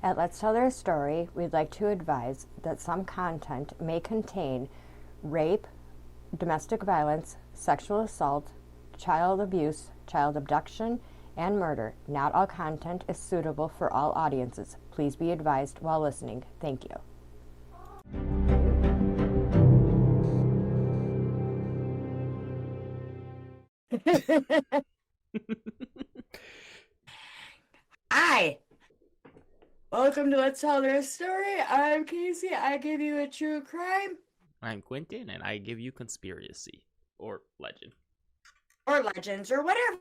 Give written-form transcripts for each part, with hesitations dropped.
At Let's Tell Their Story, we'd like to advise that some content may contain rape, domestic violence, sexual assault, child abuse, child abduction, and murder. Not all content is suitable for all audiences. Please be advised while listening. Thank you. Hi, welcome to Let's Tell Their Story. I'm Casey. I give you a true crime I'm Quentin, and I give you conspiracy or legend. or legends or whatever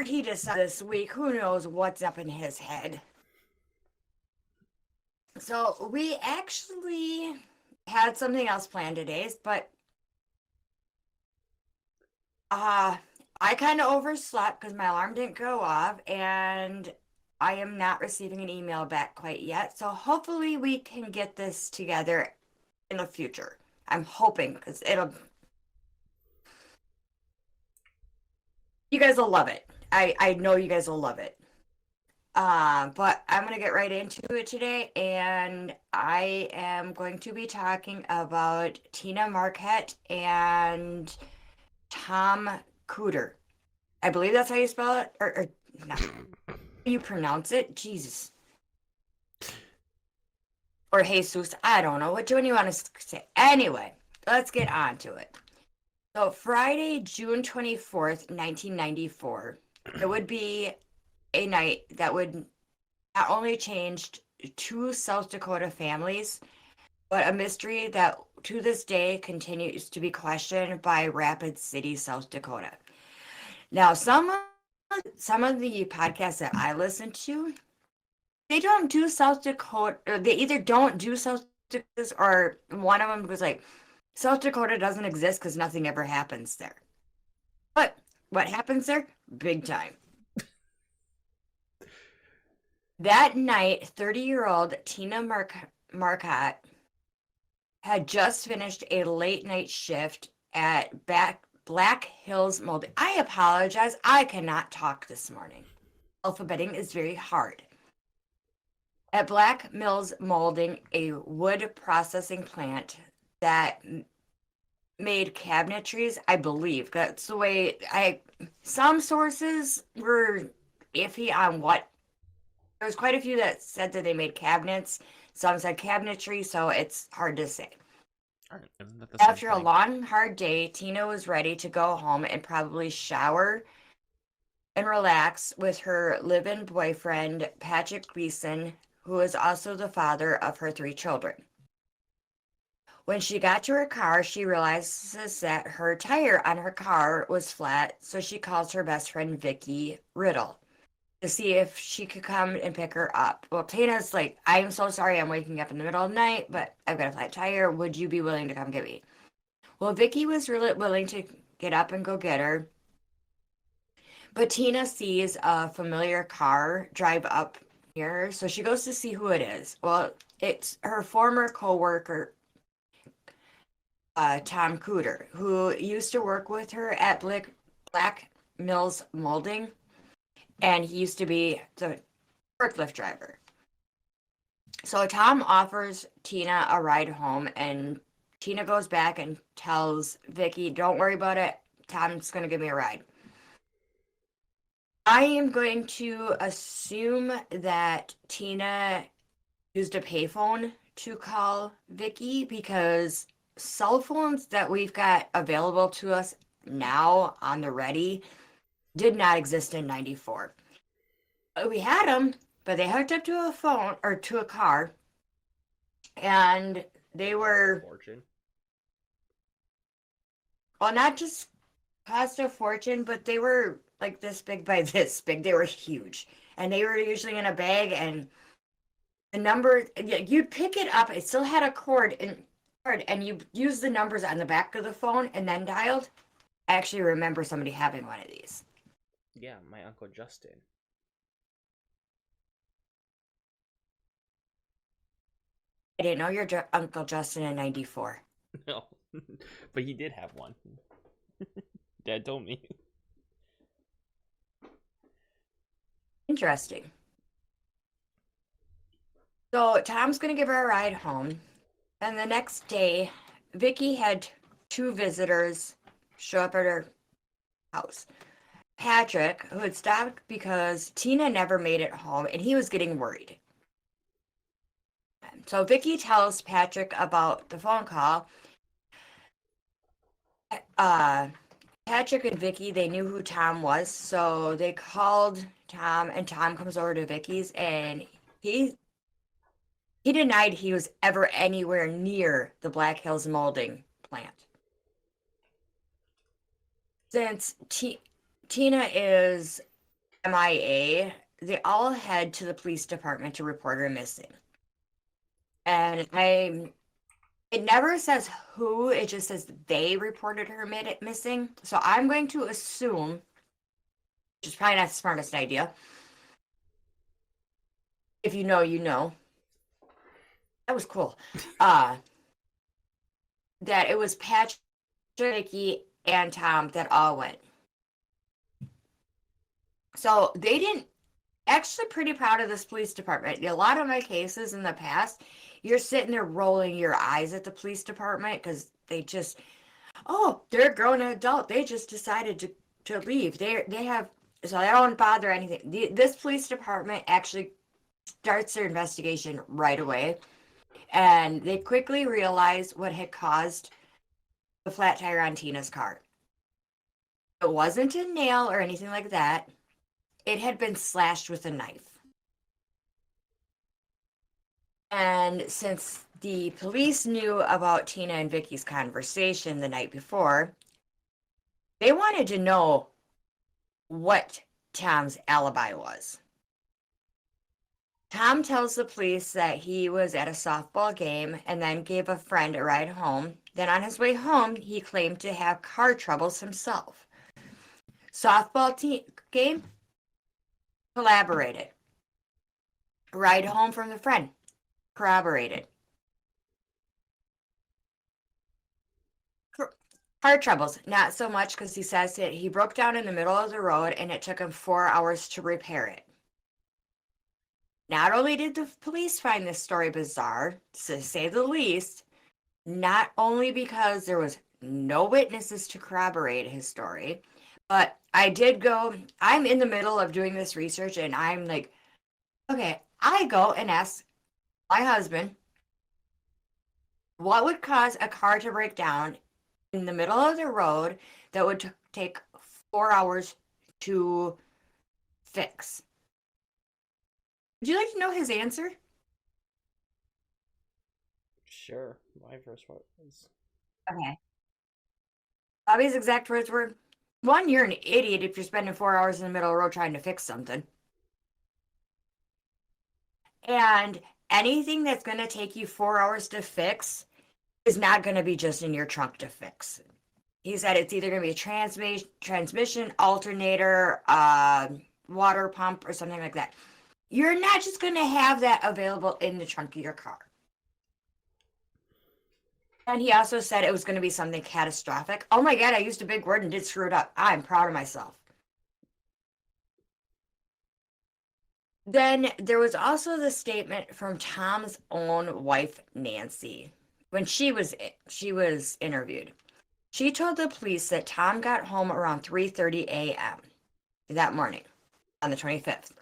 he decides this week. Who knows what's up in his head? So we actually had something else planned today, but I kind of overslept because my alarm didn't go off, and I am not receiving an email back quite yet. So hopefully we can get this together in the future. I'm hoping because you guys will love it. I know you guys will love it. But I'm gonna get right into it today, and I am going to be talking about Tina Marquette and Tom Cooter. I believe that's how you spell it, or not. How you pronounce it? Jesus. Or Jesus. I don't know. Which one you want to say? Anyway, let's get on to it. So Friday, June 24th, 1994, it would be a night that would not only changed two South Dakota families, but a mystery that to this day continues to be questioned by Rapid City, South Dakota. Now, some of the podcasts that I listen to, they don't do South Dakota, or they either don't do South Dakota, or one of them was like, South Dakota doesn't exist because nothing ever happens there. But what happens there? Big time. That night, 30-year-old Tina Marcotte had just finished a late night shift at Black Hills Molding. I apologize. I cannot talk this morning. Alphabeting is very hard. At Black Mills Molding, a wood processing plant that made cabinetries, I believe. That's the way some sources were iffy on what. There was quite a few that said that they made cabinets. Some said cabinetry, so it's hard to say. Isn't that the same After a thing? long, hard day, Tina was ready to go home and probably shower and relax with her live-in boyfriend, Patrick Gleason, who is also the father of her three children. When she got to her car, she realizes that her tire on her car was flat, so she calls her best friend, Vicky Riddle, to see if she could come and pick her up. Well, Tina's like, I'm so sorry I'm waking up in the middle of the night, but I've got a flat tire. Would you be willing to come get me? Well, Vicky was really willing to get up and go get her. But Tina sees a familiar car drive up near her, so she goes to see who it is. Well, it's her former coworker, Tom Cooter, who used to work with her at Black Mills Molding, and he used to be the forklift driver. So Tom offers Tina a ride home, and Tina goes back and tells Vicky, "Don't worry about it. Tom's going to give me a ride." I am going to assume that Tina used a payphone to call Vicky because cell phones that we've got available to us now on the ready did not exist in 94. We had them, but they hooked up to a phone or to a car, and they were, Fortune. well, not just cost a fortune, but they were like this big by this big. They were huge, and they were usually in a bag, and the number, you'd pick it up. It still had a cord, and you use the numbers on the back of the phone and then dialed. I actually remember somebody having one of these. Yeah, my uncle Justin. I didn't know your Uncle Justin in 94. No, but he did have one. Dad told me. Interesting. So Tom's going to give her a ride home. And the next day, Vicky had two visitors show up at her house. Patrick, who had stopped because Tina never made it home and he was getting worried. So Vicky tells Patrick about the phone call. Patrick and Vicky, they knew who Tom was, so they called Tom, and Tom comes over to Vicky's, and he denied he was ever anywhere near the Black Hills molding plant. Since Tina is MIA, they all head to the police department to report her missing. And it never says who, it just says they reported her missing. So I'm going to assume, which is probably not the smartest idea. If you know, you know. That was cool. That it was Patrick, Vicky, and Tom that all went. So they didn't, actually pretty proud of this police department. A lot of my cases in the past, you're sitting there rolling your eyes at the police department because they just, oh, they're a grown adult. They just decided to leave. They have, so they don't bother anything. This police department actually starts their investigation right away. And they quickly realized what had caused the flat tire on Tina's car. It wasn't a nail or anything like that. It had been slashed with a knife. And since the police knew about Tina and Vicky's conversation the night before, they wanted to know what Tom's alibi was. Tom tells the police that he was at a softball game and then gave a friend a ride home. Then on his way home, he claimed to have car troubles himself. Softball game, collaborated. Ride home from the friend, corroborated. Car troubles, not so much, because he says that he broke down in the middle of the road and it took him 4 hours to repair it. Not only did the police find this story bizarre, to say the least, not only because there was no witnesses to corroborate his story, but I'm in the middle of doing this research and I'm like, okay, I go and ask my husband, what would cause a car to break down in the middle of the road that would take 4 hours to fix? Would you like to know his answer? Sure. My first part is. Okay. Bobby's exact words were, one, you're an idiot if you're spending 4 hours in the middle of the road trying to fix something. And anything that's going to take you 4 hours to fix is not going to be just in your trunk to fix. He said it's either going to be a transmission, alternator, water pump, or something like that. You're not just going to have that available in the trunk of your car. And he also said it was going to be something catastrophic. Oh my God, I used a big word and did screw it up. I'm proud of myself. Then there was also the statement from Tom's own wife, Nancy, when she was interviewed. She told the police that Tom got home around 3:30 a.m. that morning on the 25th.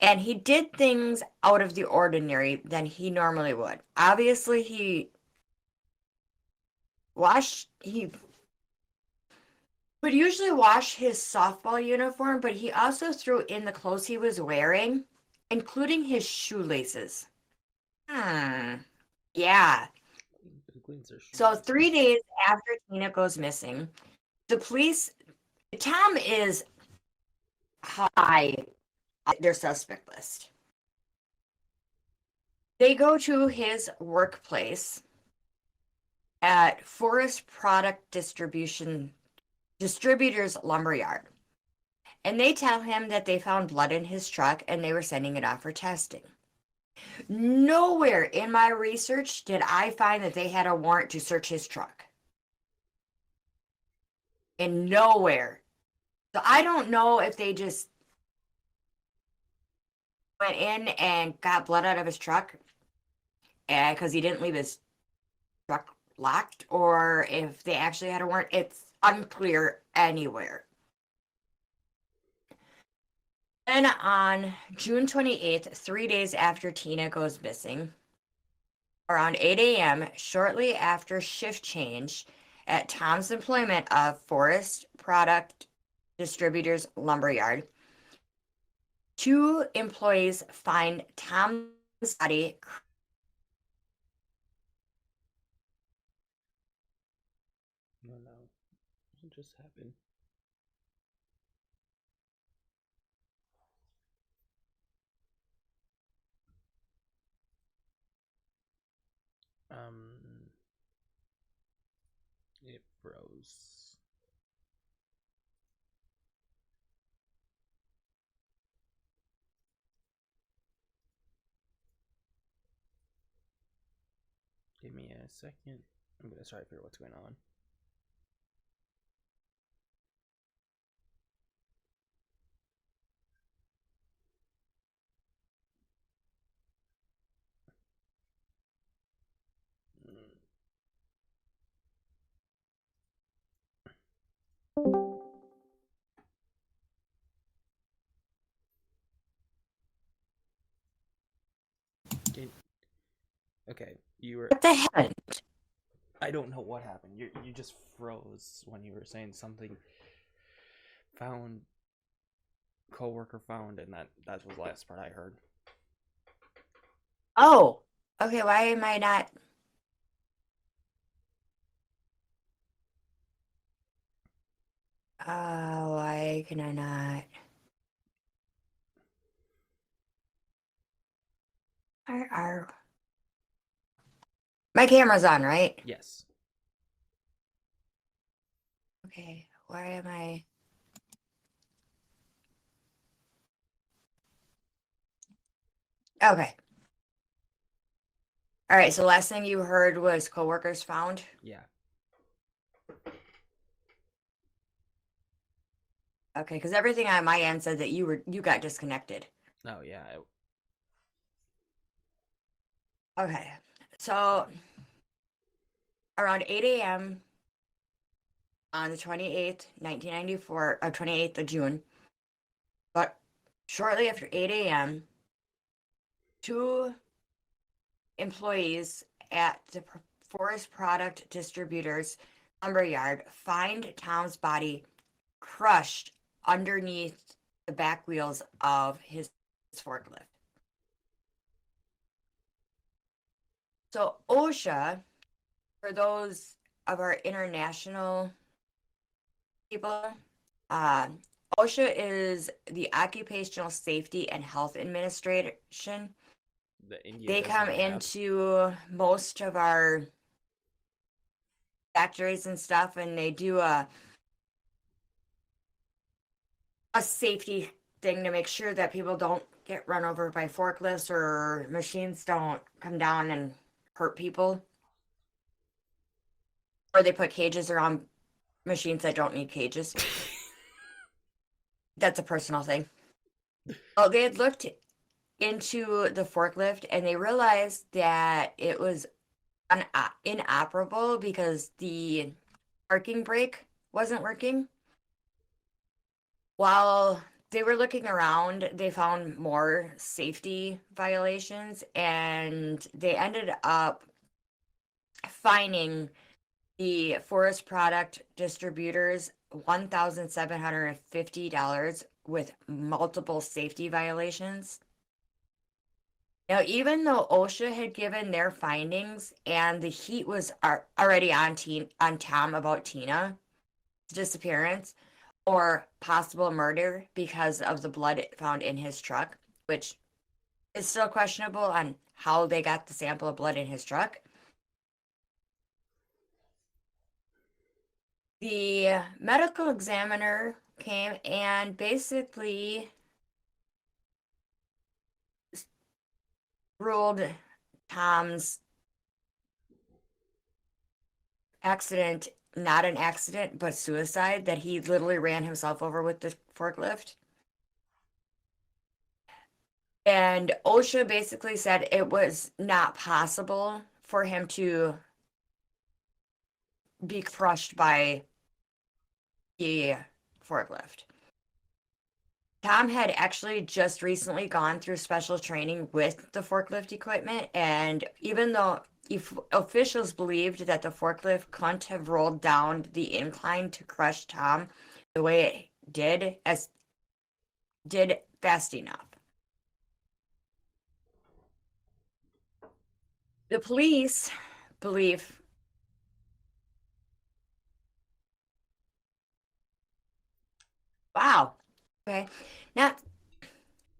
And he did things out of the ordinary than he normally would. Obviously, he would usually wash his softball uniform, but he also threw in the clothes he was wearing, including his shoelaces. Yeah. So 3 days after Tina goes missing, Tom is high on their suspect list. They go to his workplace at Forest Product Distributor's Lumberyard. And they tell him that they found blood in his truck and they were sending it off for testing. Nowhere in my research did I find that they had a warrant to search his truck. And nowhere. So I don't know if they just went in and got blood out of his truck because he didn't leave his truck locked, or if they actually had a warrant. It's unclear anywhere. Then on June 28th, 3 days after Tina goes missing, around 8 a.m., shortly after shift change at Tom's employment of Forest Product Distributors Lumberyard, 2 employees find Tom's body. No, no. What just happened? It froze. Give me a second. I'm gonna try to figure out what's going on. Okay, you were. What the hell? I don't know what happened. You just froze when you were saying something. Found. Coworker found, and that was the last part I heard. Oh, okay. Why am I not? Why can I not? My camera's on, right? Yes. Okay. Why am I? Okay. All right. So last thing you heard was coworkers found. Yeah. Okay, because everything on my end said that you got disconnected. Oh yeah. Okay. So around 8 a.m. on the 28th, 1994, 28th of June, but shortly after 8 a.m., 2 employees at the Forest Product Distributors Lumberyard find Tom's body crushed underneath the back wheels of his forklift. So OSHA, for those of our international people, OSHA is the Occupational Safety and Health Administration. They come into most of our factories and stuff, and they do a safety thing to make sure that people don't get run over by forklifts or machines don't come down and hurt people. Or they put cages around machines that don't need cages. That's a personal thing. Oh, they had looked into the forklift and they realized that it was inoperable because the parking brake wasn't working. While they were looking around, they found more safety violations and they ended up fining the forest product distributors $1,750 with multiple safety violations. Now, even though OSHA had given their findings and the heat was already on Tom about Tina's disappearance or possible murder because of the blood found in his truck, which is still questionable on how they got the sample of blood in his truck. The medical examiner came and basically ruled Tom's accident not an accident, but suicide, that he literally ran himself over with the forklift. And OSHA basically said it was not possible for him to be crushed by the forklift. Tom had actually just recently gone through special training with the forklift equipment, and even though if officials believed that the forklift couldn't have rolled down the incline to crush Tom the way it did fast enough. The police believe wow. Okay. Now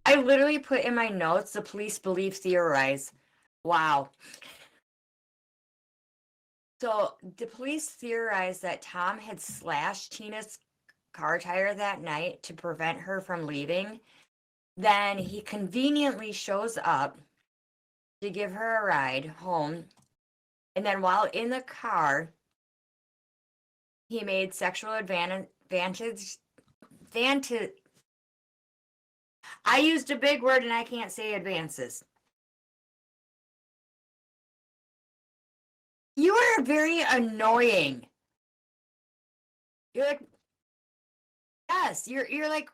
I literally put in my notes the police believe theorize. Wow. So the police theorized that Tom had slashed Tina's car tire that night to prevent her from leaving. Then he conveniently shows up to give her a ride home. And then while in the car, he made sexual advantage. I used a big word and I can't say advances. You are very annoying. You're like, yes, you're like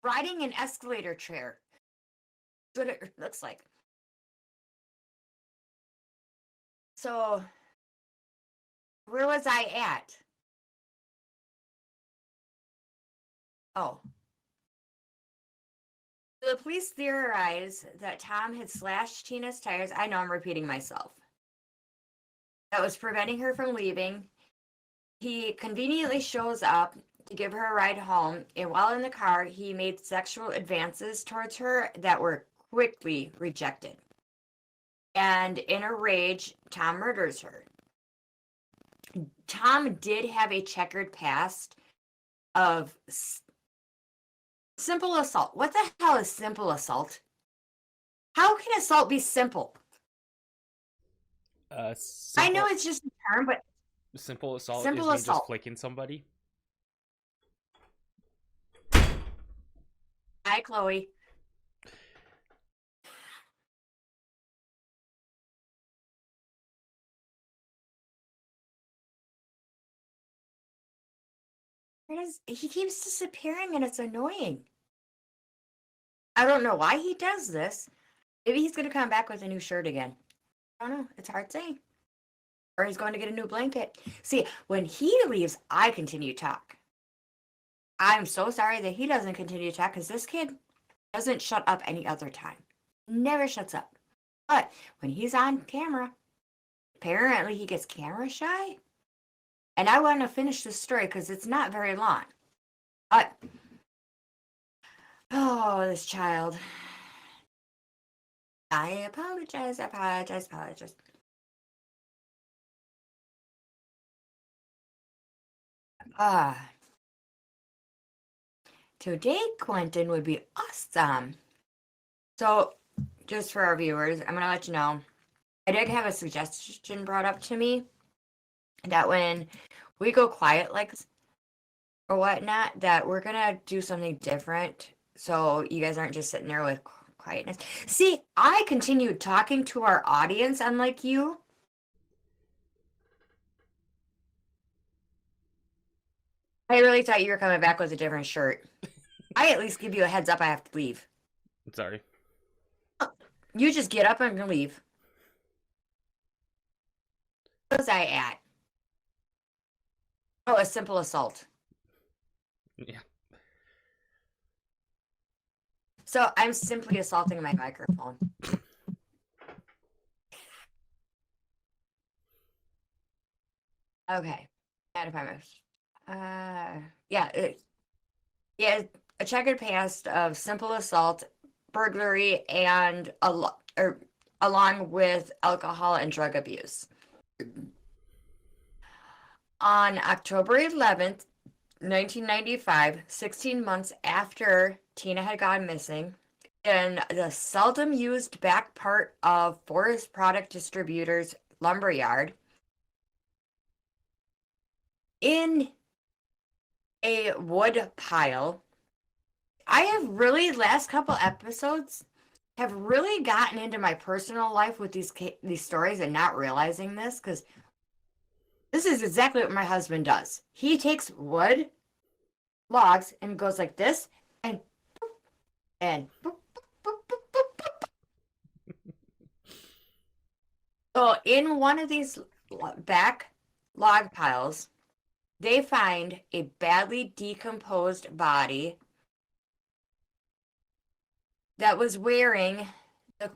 riding an escalator chair. That's what it looks like. So, where was I at? Oh. The police theorize that Tom had slashed Tina's tires. I know I'm repeating myself. That was preventing her from leaving. He conveniently shows up to give her a ride home, and while in the car, he made sexual advances towards her that were quickly rejected. And in a rage, Tom murders her. Tom did have a checkered past of simple assault. What the hell is simple assault? How can assault be simple? I know it's just a term, but simple assault simple is me assault. just flicking somebody. Hi, Chloe. He keeps disappearing and it's annoying. I don't know why he does this. Maybe he's going to come back with a new shirt again. I don't know. It's hard saying. Or he's going to get a new blanket. See, when he leaves, I continue to talk. I'm so sorry that he doesn't continue to talk because this kid doesn't shut up any other time. Never shuts up. But when he's on camera, apparently he gets camera shy. And I want to finish this story because it's not very long. But, oh, this child. I apologize. Today, Quentin would be awesome. So, just for our viewers, I'm going to let you know, I did have a suggestion brought up to me that when we go quiet like this or whatnot, that we're going to do something different so you guys aren't just sitting there with quietness. See, I continued talking to our audience, unlike you. I really thought you were coming back with a different shirt. I at least give you a heads up I have to leave. Sorry. You just get up and leave. What was I at? Oh, a simple assault. Yeah. So I'm simply assaulting my microphone. Okay. Out of my yeah, a checkered past of simple assault, burglary, and along with alcohol and drug abuse. On October 11th, 1995, 16 months after Tina had gone missing, in the seldom used back part of Forest Product Distributors lumberyard, in a wood pile, I have really, last couple episodes, have really gotten into my personal life with these stories and not realizing this, because this is exactly what my husband does. He takes wood, logs, and goes like this, and boop, and boop, boop, boop, boop, boop. So in one of these back log piles, they find a badly decomposed body that was wearing the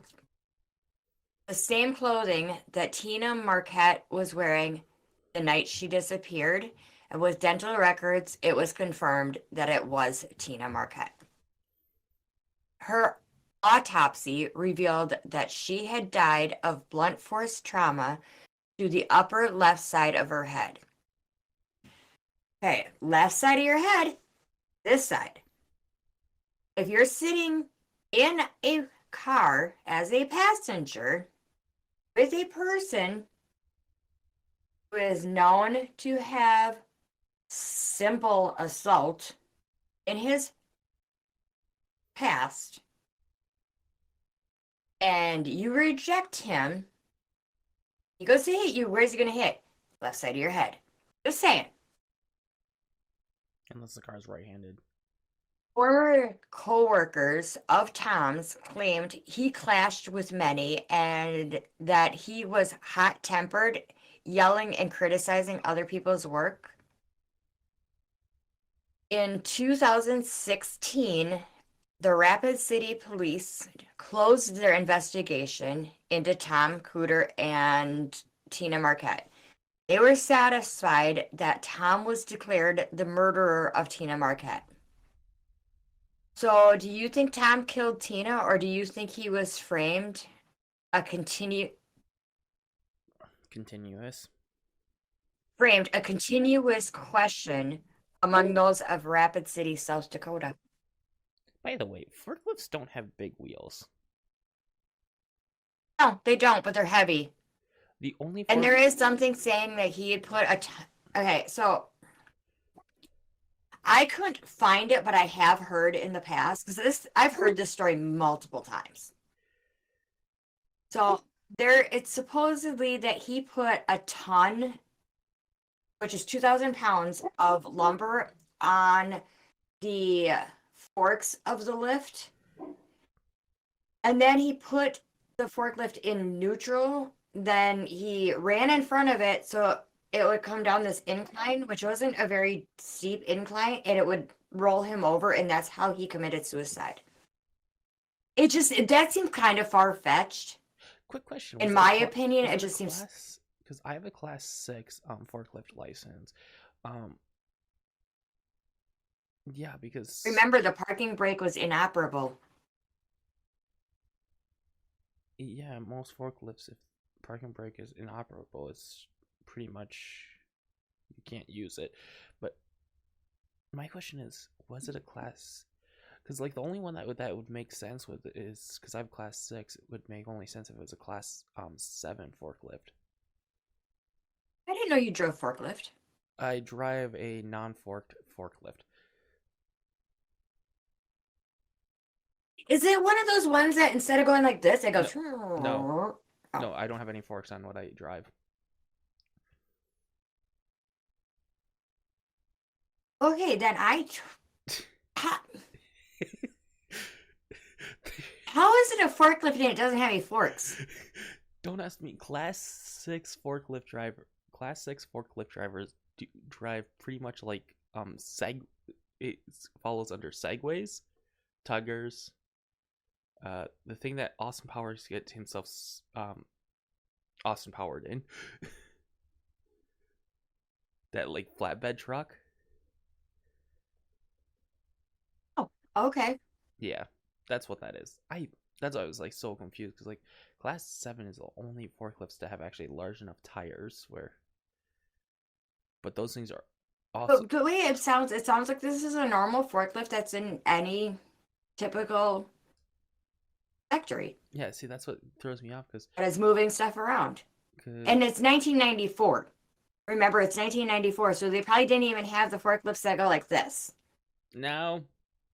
same clothing that Tina Marquette was wearing the night she disappeared. And with dental records, it was confirmed that it was Tina Marquette. Her autopsy revealed that she had died of blunt force trauma to the upper left side of her head. Okay, left side of your head, this side. If you're sitting in a car as a passenger with a person who is known to have simple assault in his past, and you reject him, he goes to hit you, where's he going to hit? Left side of your head. Just saying. Unless the car's right-handed. Former co-workers of Tom's claimed he clashed with many and that he was hot-tempered, yelling and criticizing other people's work. In 2016, the Rapid City Police closed their investigation into Tom Cooter and Tina Marquette. They were satisfied that Tom was declared the murderer of Tina Marquette. So, do you think Tom killed Tina, or do you think he was framed a continuous question among those of Rapid City, South Dakota? By the way, forklifts don't have big wheels. No, they don't, but they're heavy. And there is something saying that he had put okay, so I couldn't find it, but I have heard in the past, because I've heard this story multiple times. So it's supposedly that he put a ton, which is 2,000 pounds of lumber on the forks of the lift. And then he put the forklift in neutral. Then he ran in front of it so it would come down this incline, which wasn't a very steep incline, and it would roll him over, and that's how he committed suicide. That seemed kind of far-fetched. Quick question. In my opinion, it just seems... Because I have a Class 6 forklift license. Yeah, because... Remember, the parking brake was inoperable. Yeah, most forklifts, if parking brake is inoperable, it's pretty much... you can't use it. But my question is, was it a Class... Because, like, the only one that would make sense with it is... Because I have Class 6, it would make only sense if it was a Class 7 forklift. I didn't know you drove forklift. I drive a non-forked forklift. Is it one of those ones that instead of going like this, it goes... No. Oh. No, I don't have any forks on what I drive. Okay, then How is it a forklift and it doesn't have any forks? Don't ask me. Class 6 forklift drivers drive pretty much like it follows under segways, tuggers. The thing that Austin Powers gets himself Austin Powered in. That like flatbed truck. Oh, okay. Yeah, that's what that is. That's why I was like so confused, because like Class 7 is the only forklifts to have actually large enough tires where. But those things are awesome. But the way it sounds like this is a normal forklift that's in any typical factory. Yeah, see, that's what throws me off, because it's moving stuff around. And it's 1994. Remember, it's 1994, so they probably didn't even have the forklifts that go like this. No,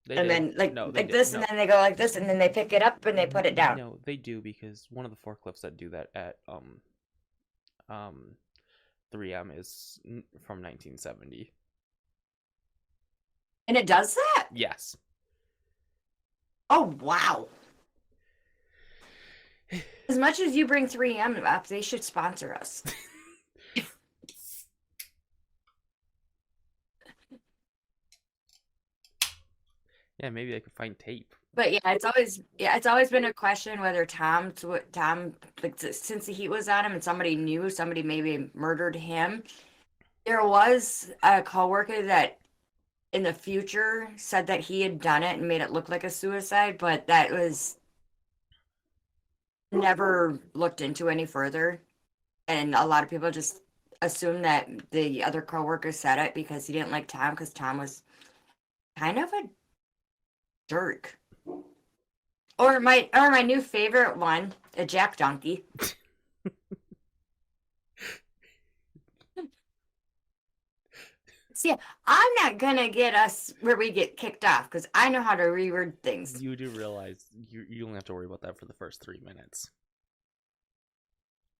They and did. then like No, they like did. this, No. and then they go like this, and then they pick it up and they put it down. No, they do, because one of the forklifts that do that at 3M is from 1970. And it does that? Yes. Oh, wow. As much as you bring 3M up, they should sponsor us. Yeah, maybe they could find tape. But it's always been a question whether Tom, like since the heat was on him and somebody knew somebody maybe murdered him. There was a coworker that in the future said that he had done it and made it look like a suicide, but that was never looked into any further. And a lot of people just assume that the other coworker said it because he didn't like Tom, because Tom was kind of a jerk. Or my new favorite one, a jack donkey. See, I'm not gonna get us where we get kicked off because I know how to reword things. You do realize you only have to worry about that for the first 3 minutes.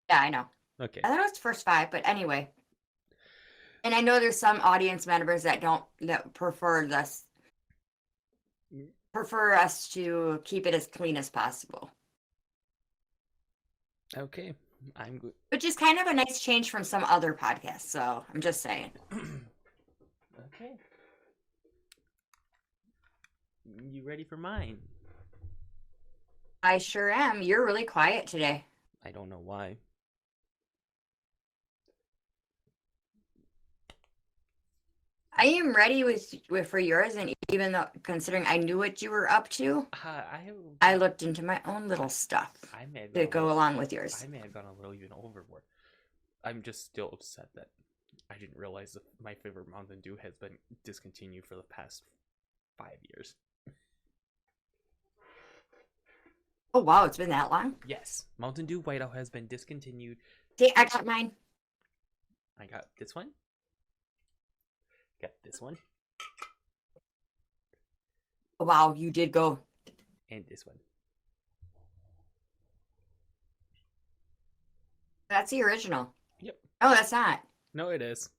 Yeah, I know. Okay. I thought it was first 5, but anyway. And I know there's some audience members that prefer us to keep it as clean as possible. Okay. I'm good. Which is kind of a nice change from some other podcasts, so I'm just saying. Okay. You ready for mine? I sure am. You're really quiet today. I don't know why. I am ready for yours, and even though considering I knew what you were up to, I looked into my own little stuff to go along with yours. I may have gone a little even overboard. I'm just still upset that I didn't realize that my favorite Mountain Dew has been discontinued for the past 5 years. Oh wow, it's been that long? Yes, Mountain Dew White Out has been discontinued. See, I got mine. I got this one. Got this one. Oh, wow, you did go. And this one. That's the original. Yep. Oh, that's not. No, it is.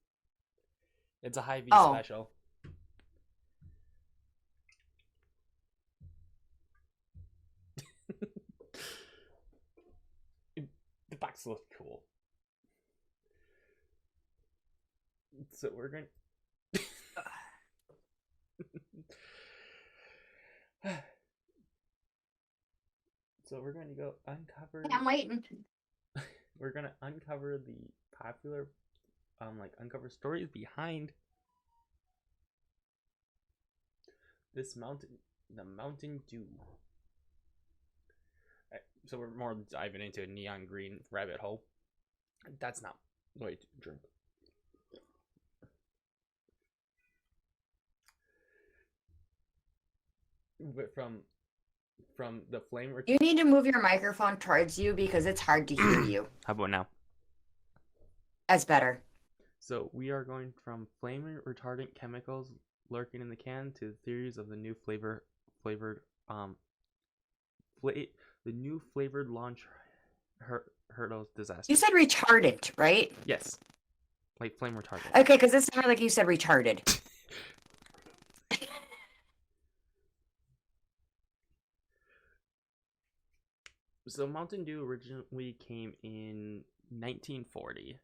It's a Hy-Vee special. The box looks cool. So we're going So we're going to go uncover. I'm waiting. We're going to uncover the popular uncover stories behind this the Mountain Dew. So we're more diving into a neon green rabbit hole. That's not the way to drink. But from the flame. You need to move your microphone towards you because it's hard to hear you. How about now? That's better. So we are going from flame retardant chemicals lurking in the can to theories of the new flavored launch hurdles disaster. You said retardant, right? Yes, like flame retardant. Okay, because it sounded like you said retarded. So Mountain Dew originally came in 1940.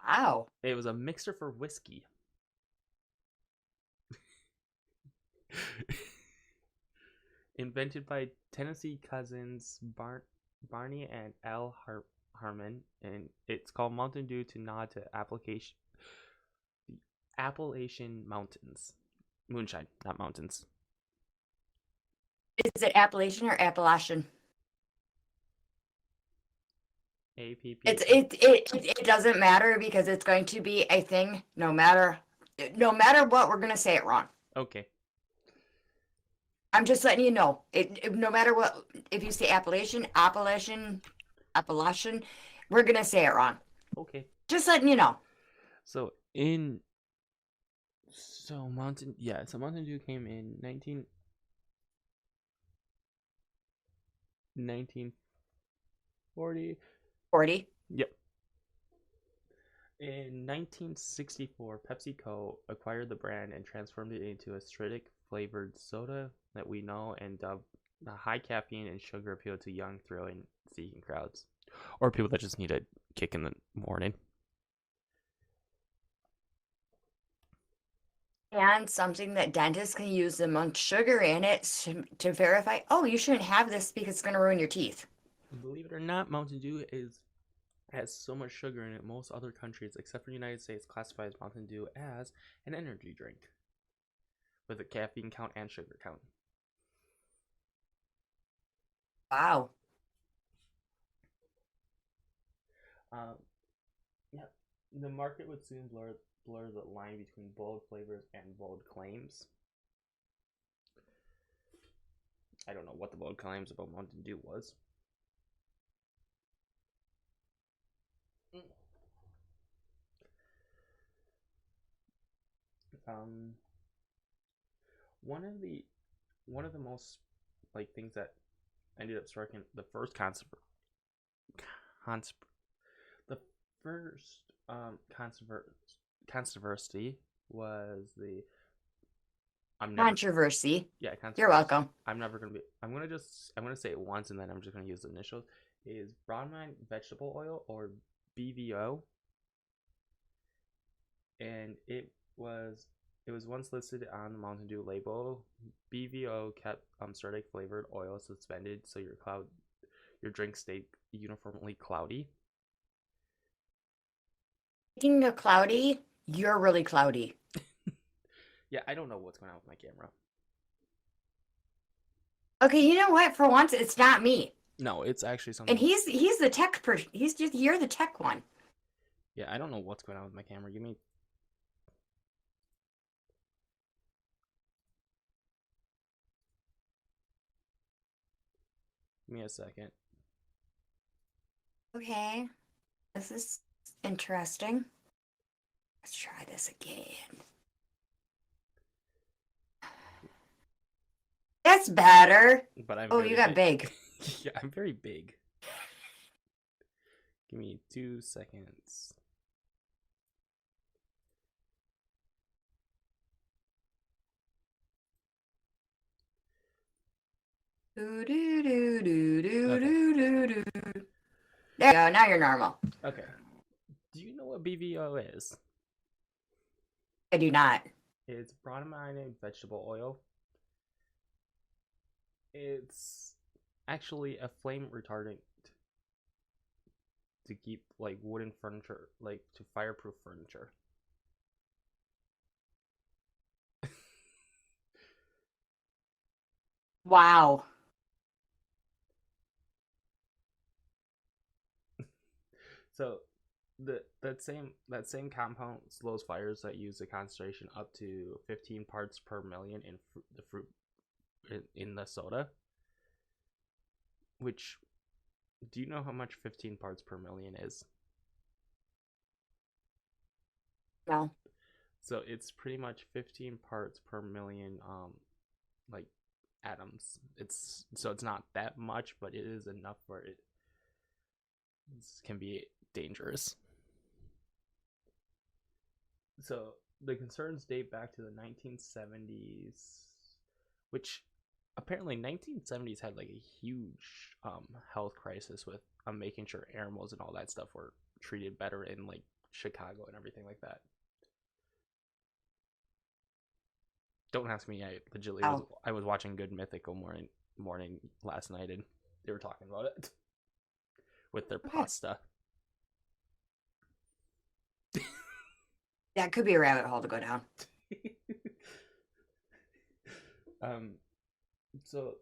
Wow. It was a mixer for whiskey. Invented by Tennessee cousins Barney and L. Harmon, and it's called Mountain Dew to nod to the Appalachian Mountains. Moonshine, not mountains. Is it Appalachian or Appalachian? APP. It doesn't matter because it's going to be a thing no matter what, we're going to say it wrong. Okay. I'm just letting you know. No matter what, if you say Appalachian, we're going to say it wrong. Okay. Just letting you know. So So Mountain Dew came in 1940. 40. Yep. In 1964, PepsiCo acquired the brand and transformed it into a acidic flavored soda that we know and dubbed the high caffeine and sugar appeal to young, thrilling, seeking crowds, or people that just need a kick in the morning. And something that dentists can use amongst sugar in it to verify, oh, you shouldn't have this because it's going to ruin your teeth. Believe it or not, Mountain Dew has so much sugar in it. Most other countries, except for the United States, classifies Mountain Dew as an energy drink with a caffeine count and sugar count. Wow. Yeah, the market would soon blur the line between bold flavors and bold claims. I don't know what the bold claims about Mountain Dew was. One of the most like things that ended up striking the first controversy was the Controversy. yeah You're controversy. welcome. I'm gonna say it once and then I'm just gonna use the initials. Is brown rind vegetable oil, or BVO, and it was once listed on the Mountain Dew label. BVO kept acidic flavored oil suspended so your drink stayed uniformly cloudy. Speaking of cloudy, you're really cloudy. Yeah, I don't know what's going on with my camera. Okay, you know what? For once, it's not me. No, it's actually something. And he's the tech person. You're the tech one. Yeah, I don't know what's going on with my camera. Give me a second. Okay, this is interesting. Let's try this again. That's better. But I'm Oh, you got big. Yeah, I'm very big. Give me 2 seconds. Do, do, do, do, do, do, do, do. There you go. Now you're normal. Okay. Do you know what BVO is? I do not. It's brominated vegetable oil. It's actually a flame retardant to keep like wooden furniture, like to fireproof furniture. Wow. So that same compound slows fires that use a concentration up to 15 parts per million in the fruit in the soda. Which, do you know how much 15 parts per million is? No. So it's pretty much 15 parts per million like atoms. It's not that much, but it is enough where it can be dangerous. So the concerns date back to the 1970s, which apparently 1970s had like a huge health crisis with making sure animals and all that stuff were treated better in like Chicago and everything like that. Don't ask me. I legitimately I was watching Good Mythical morning last night, and they were talking about it with their pasta. That could be a rabbit hole to go down. So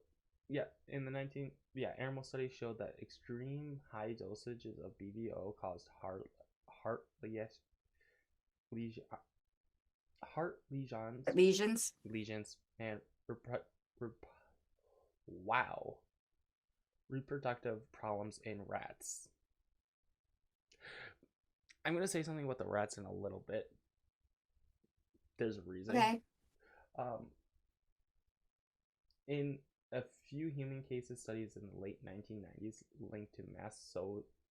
yeah, in the animal studies showed that extreme high dosages of BVO caused heart lesions and reproductive problems in rats. I'm going to say something about the rats in a little bit. There's a reason. Okay. In a few human cases, studies in the late 1990s linked to mass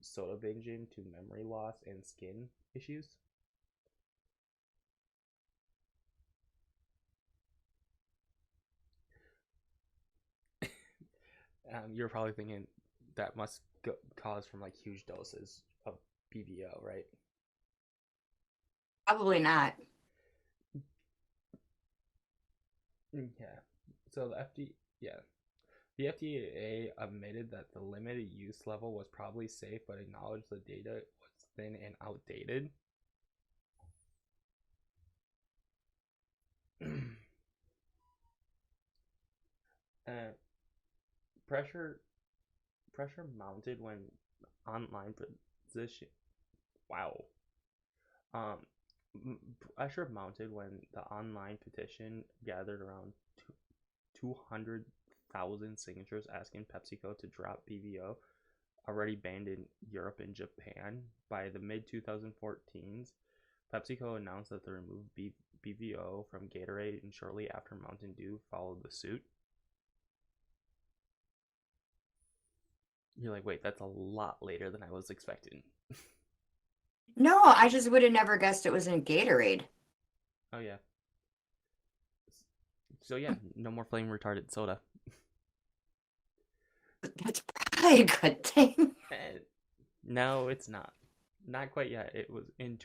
soda binging to memory loss and skin issues. You're probably thinking that must cause from like huge doses of BBO, right? Probably not. Yeah. So the FDA admitted that the limited use level was probably safe, but acknowledged the data was thin and outdated. uh, pressure mounted when online position. Wow. Um, Pressure mounted when the online petition gathered around 200,000 signatures asking PepsiCo to drop BBO, already banned in Europe and Japan. By the mid 2014s, PepsiCo announced that they removed BBO from Gatorade, and shortly after Mountain Dew followed the suit. You're like, wait, that's a lot later than I was expecting. No, I just would have never guessed it was in Gatorade. Oh, yeah. So, yeah, no more flame retardant soda. That's probably a good thing. No, it's not. Not quite yet. It was in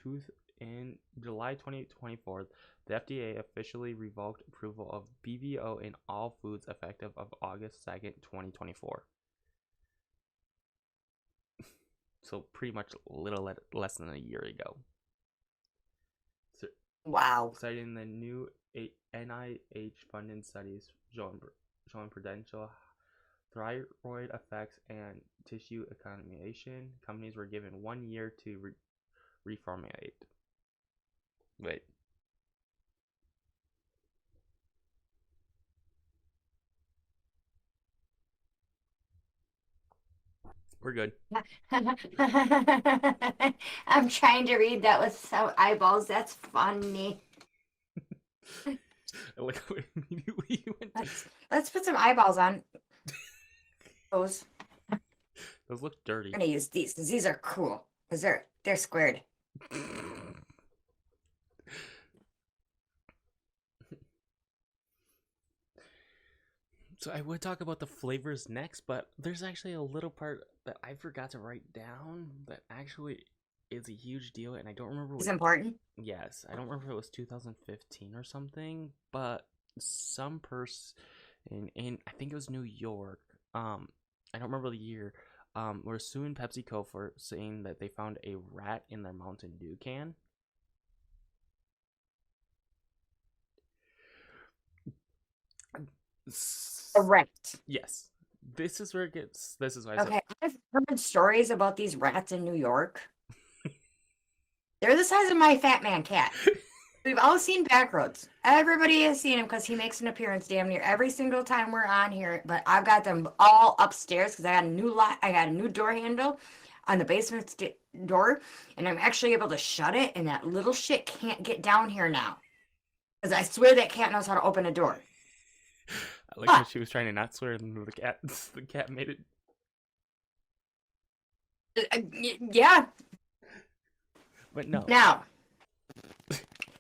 July 2024, the FDA officially revoked approval of BBO in all foods effective of August 2nd, 2024. So pretty much a little less than a year ago. So, Wow. citing the new NIH-funded studies showing potential thyroid effects and tissue accumulation, companies were given 1 year to reformulate. Wait. We're good. I'm trying to read that with some eyeballs. That's funny. Look how immediately you went. Let's put some eyeballs on those. Those look dirty. I'm gonna use these because these are cool because they're squared. So I would talk about the flavors next, but there's actually a little part that I forgot to write down that actually is a huge deal, and I don't remember. It's important. Yes, I don't remember if it was 2015 or something, but some person in I think it was New York. I don't remember the year. Were suing PepsiCo for saying that they found a rat in their Mountain Dew can. Correct. Yes. This is where it gets. This is why. Okay, I've heard stories about these rats in New York. They're the size of my fat man cat. We've all seen Backroads. Everybody has seen him because he makes an appearance damn near every single time we're on here. But I've got them all upstairs because I got a new lock. I got a new door handle on the basement door, and I'm actually able to shut it. And that little shit can't get down here now because I swear that cat knows how to open a door. I like how she was trying to not swear, and the cat made it. Yeah. But no. Now,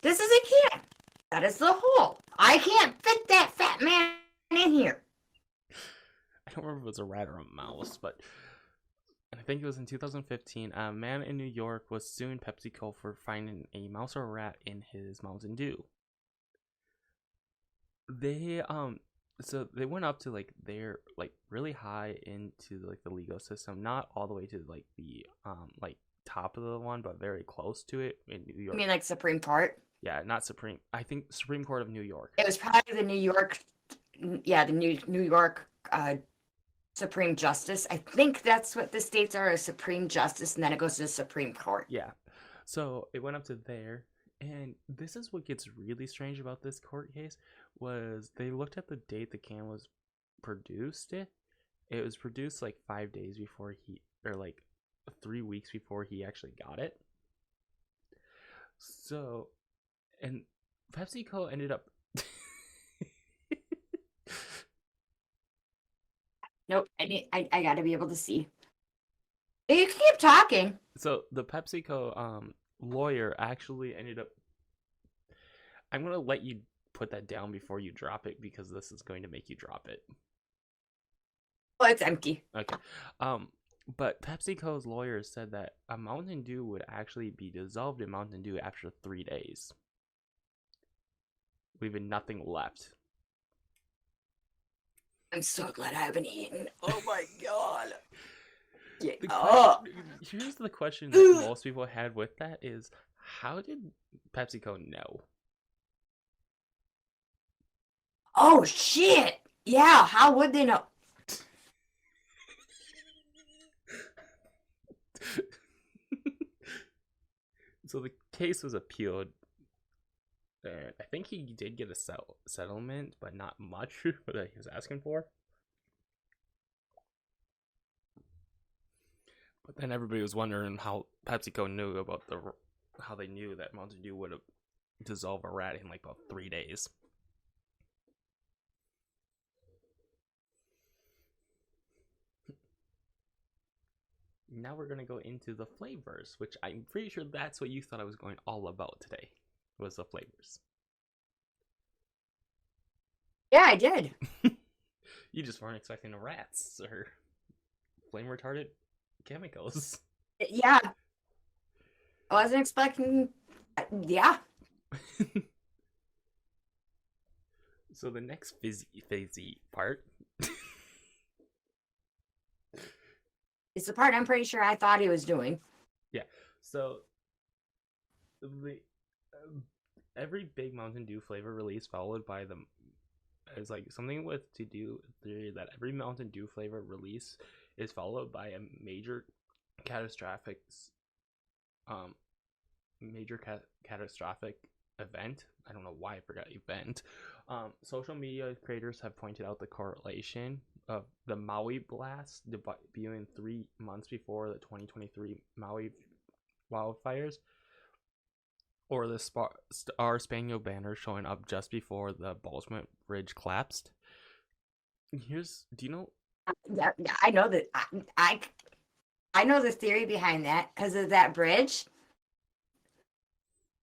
this is a cat. That is the hole. I can't fit that fat man in here. I don't remember if it was a rat or a mouse, but I think it was in 2015. A man in New York was suing PepsiCo for finding a mouse or a rat in his Mountain Dew. So they went up to like they're like really high into like the legal system, not all the way to like the like top of the one, but very close to it in New York. You mean like Supreme Court? Yeah, not Supreme. I think Supreme Court of New York. It was probably the New York, yeah, the New York Supreme Justice. I think that's what the states are, a Supreme Justice, and then it goes to the Supreme Court. Yeah. So it went up to there, and this is what gets really strange about this court case, was they looked at the date the can was produced. It was produced like 5 days before or like 3 weeks before he actually got it. So, and PepsiCo ended up. Nope. I gotta be able to see. You can keep talking. So the PepsiCo lawyer actually ended up. I'm gonna let you put that down before you drop it because this is going to make you drop it. Oh, it's empty. Okay. But PepsiCo's lawyer said that a Mountain Dew would actually be dissolved in Mountain Dew after 3 days, leaving nothing left. I'm so glad I haven't eaten. Oh my god. Yeah. Here's the question that most people had with that is, how did PepsiCo know? Oh shit. Yeah, how would they know? So the case was appealed, and I think he did get a settlement, but not much that he was asking for. But then everybody was wondering how PepsiCo knew about how they knew that Mountain Dew would have dissolved a rat in like about 3 days. Now we're gonna go into the flavors, which I'm pretty sure that's what you thought I was going all about today, was the flavors. Yeah, I did. You just weren't expecting the rats or flame retardant chemicals. Yeah. I wasn't expecting. Yeah. So the next fizzy part. It's the part I'm pretty sure I thought he was doing. Yeah. So the every big Mountain Dew flavor release followed by the is like something with to do theory that every Mountain Dew flavor release is followed by a major catastrophic catastrophic event. I don't know why I forgot event. Social media creators have pointed out the correlation of the Maui blast debuting 3 months before the 2023 Maui wildfires, or the Star Spangled Banner showing up just before the Bozeman Bridge collapsed. Do you know? Yeah, I know that. I know the theory behind that because of that bridge.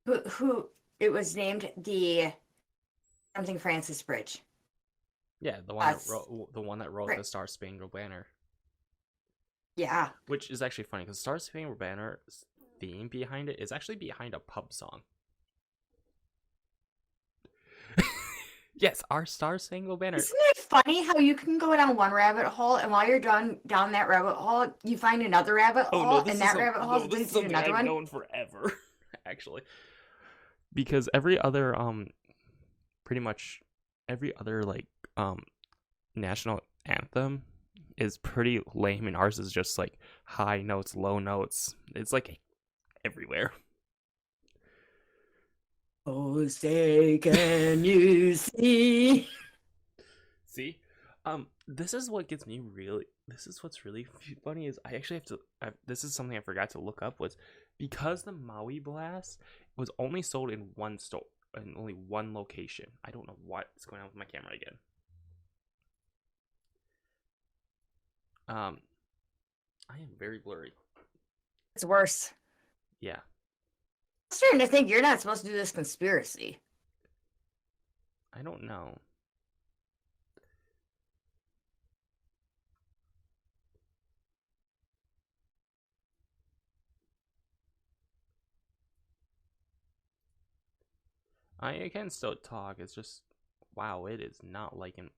Who it was named the something Francis Bridge. Yeah, the one that wrote the Star Spangled Banner. Yeah. Which is actually funny because Star Spangled Banner's theme behind it is actually behind a pub song. Yes, our Star Spangled Banner. Isn't it funny how you can go down one rabbit hole, and while you're down that rabbit hole, you find another rabbit hole, and that rabbit hole leads to another one? I've known forever, actually, because every other pretty much every other like national anthem is pretty lame, and ours is just like high notes, low notes. It's like everywhere. Oh, say, can you see? See, this is what gets me really. This is what's really funny is I actually have to. This is something I forgot to look up, was because the Maui blast was only sold in one store in only one location. I don't know what's going on with my camera again. I am very blurry. It's worse. Yeah. I'm starting to think you're not supposed to do this conspiracy. I don't know. I can still talk. It's just, wow, it is not liking.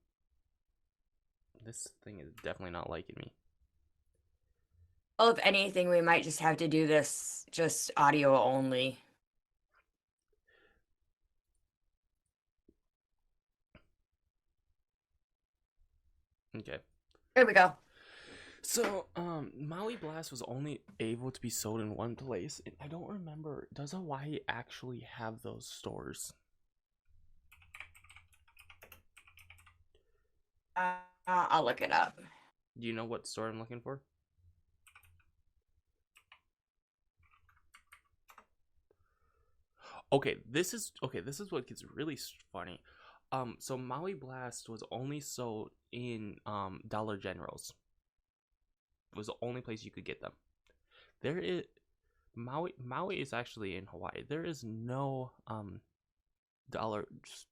This thing is definitely not liking me. Well, if anything, we might just have to do this just audio only. Okay. There we go. So, Maui Blast was only able to be sold in one place. I don't remember. Does Hawaii actually have those stores? I'll look it up. Do you know what store I'm looking for? This is what gets really funny. So Maui Blast was only sold in Dollar Generals. It was the only place you could get them. There is Maui is actually in Hawaii. There is no Dollar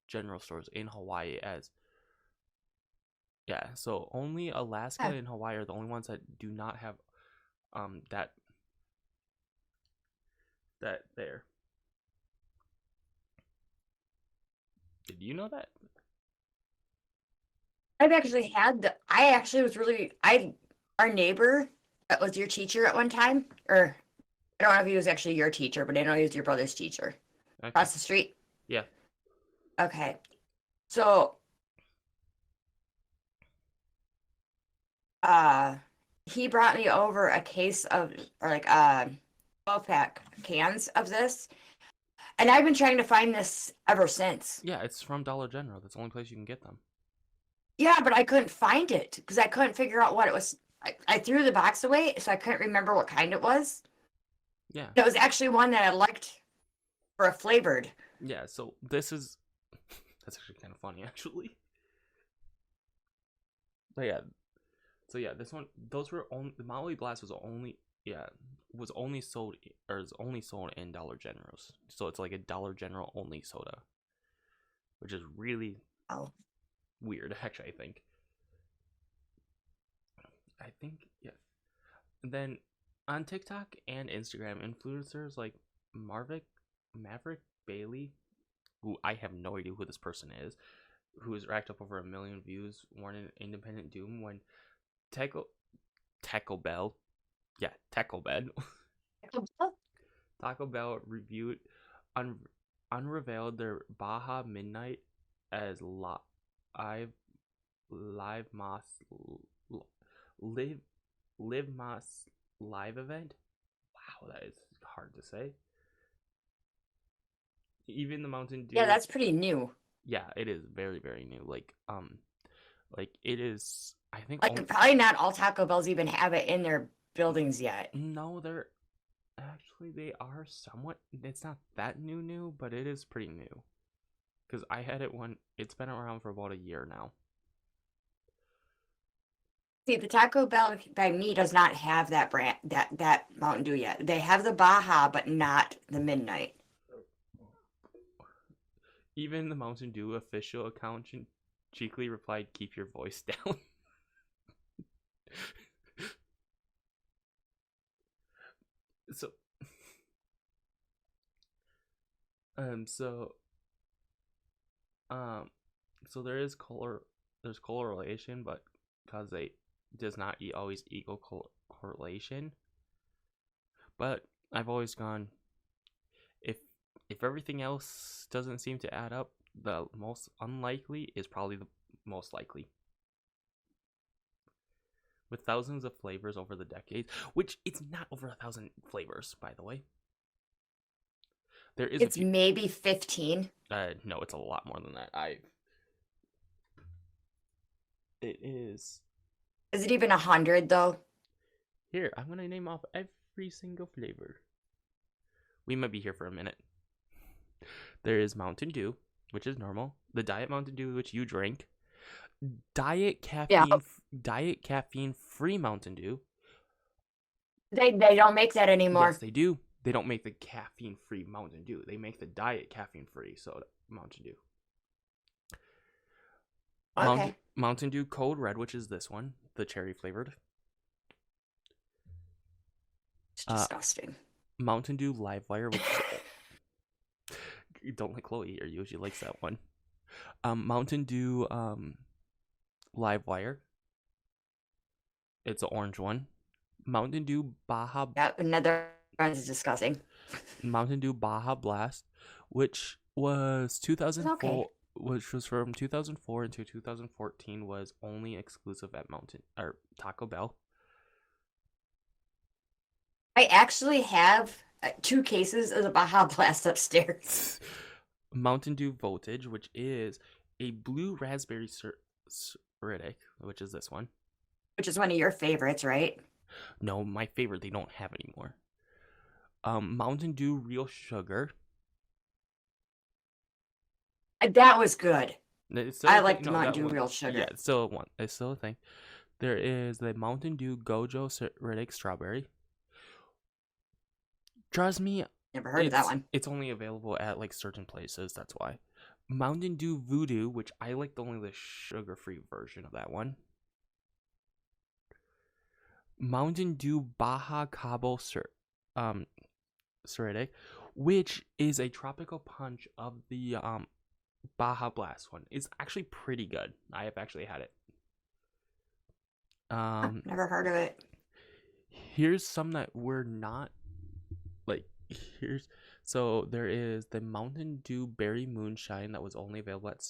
General stores in Hawaii as yeah. So only Alaska Yeah. and Hawaii are the only ones that do not have that there. Did you know that? I've actually had the. I actually was really. Our neighbor that was your teacher at one time, or I don't know if he was actually your teacher, but I know he was your brother's teacher Okay. across the street. Yeah. Okay, so uh, he brought me over a case of or like 12-pack cans of this, and I've been trying to find this ever since. Yeah, it's from Dollar General. That's the only place you can get them. Yeah, but I couldn't find it because I couldn't figure out what it was. I threw the box away, so I couldn't remember what kind it was. Yeah. It was actually one that I liked for a flavored. Yeah, so this is that's actually kind of funny actually. But yeah. So yeah, this one those were only the Maui Blast was only sold or is only sold in Dollar Generals. So it's like a Dollar General only soda. Which is really Oh, weird actually, I think. Yeah. And then on TikTok and Instagram, influencers like Maverick Bailey, who I have no idea who this person is, who has racked up over 1 million views, warned an independent doom when Taco Bell, yeah, Taco Bell, Taco Bell reviewed unrevealed their Baja Midnight as live Moss live Moss live event. Wow, that is hard to say. Even the Mountain Dew. yeah, that's pretty new. Yeah, it is very very new. Like it is. I think Like probably not all Taco Bells even have it in their buildings yet. no, they're actually they are somewhat. It's not that new, but it is pretty new. Because I had it when it's been around for about a year now. See, the Taco Bell by me does not have that brand that Mountain Dew yet. They have the Baja, but not the Midnight. Even the Mountain Dew official account cheekily replied, "Keep your voice down." so, so, so there's correlation, but because they does not always equal correlation. But I've always gone, if everything else doesn't seem to add up, the most unlikely is probably the most likely. With thousands of flavors over the decades, which it's not over 1,000 flavors, by the way. There is It's maybe 15. No, it's a lot more than that. It is. Is it even 100 though? Here, I'm gonna name off every single flavor. We might be here for a minute. There is Mountain Dew, which is normal. The Diet Mountain Dew, which you drink. Diet caffeine free Mountain Dew. They don't make that anymore. Yes, they do. They don't make the caffeine free Mountain Dew. They make the Diet caffeine free soda Mountain Dew. Okay. Mountain Dew Code Red, which is this one, the cherry flavored. It's disgusting. Mountain Dew Livewire, which you don't like Chloe, or usually likes that one. Mountain Dew Livewire. It's an orange one. Mountain Dew Baja. Yeah, another one is disgusting. Mountain Dew Baja Blast, which was 2004. Okay. Which was from 2004 into 2014, was only exclusive at Taco Bell. I actually have 2 cases of the Baja Blast upstairs. Mountain Dew Voltage, which is a blue raspberry Riddick, which is this one. Which is one of your favorites, right? No, my favorite they don't have anymore. Mountain Dew Real Sugar. That was good. It's still I a thing. like the No, Mountain that Dew one. real sugar. Yeah, it's still one. It's still a thing. There is the Mountain Dew Gojo Riddick Strawberry. Trust me, Never heard of that one. it's only available at like certain places. That's why. Mountain Dew Voodoo, which I like only the sugar-free version of that one. Mountain Dew Baja Cabo Acidic, which is a tropical punch of the Baja Blast one. It's actually pretty good. I have actually had it. Never heard of it. Here's some that we're not like. So there is the Mountain Dew Berry Moonshine that was only available at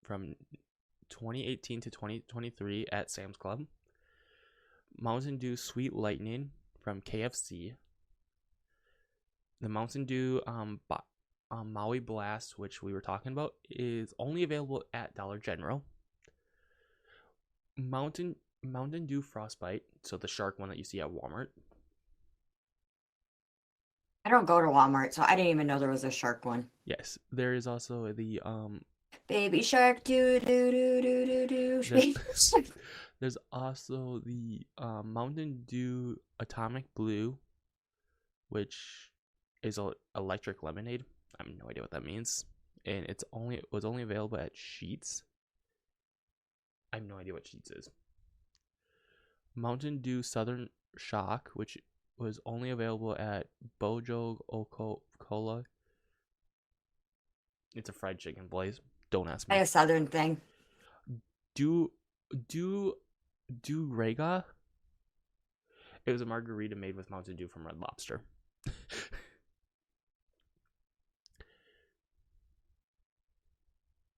from 2018 to 2023 at Sam's Club. Mountain Dew Sweet Lightning from KFC. The Mountain Dew Maui Blast, which we were talking about, is only available at Dollar General. Mountain Dew Frostbite, so the shark one that you see at Walmart. I don't go to Walmart, so I didn't even know there was a shark one. Yes, there is also the Baby shark, do do do do do do. Baby shark. There's also the Mountain Dew Atomic Blue, which is electric lemonade. I have no idea what that means, and it was only available at Sheetz. I have no idea what Sheetz is. Mountain Dew Southern Shock, which was only available at Bojo Cola. It's a fried chicken place. Don't ask me. A southern thing. Do Rega. It was a margarita made with Mountain Dew from Red Lobster.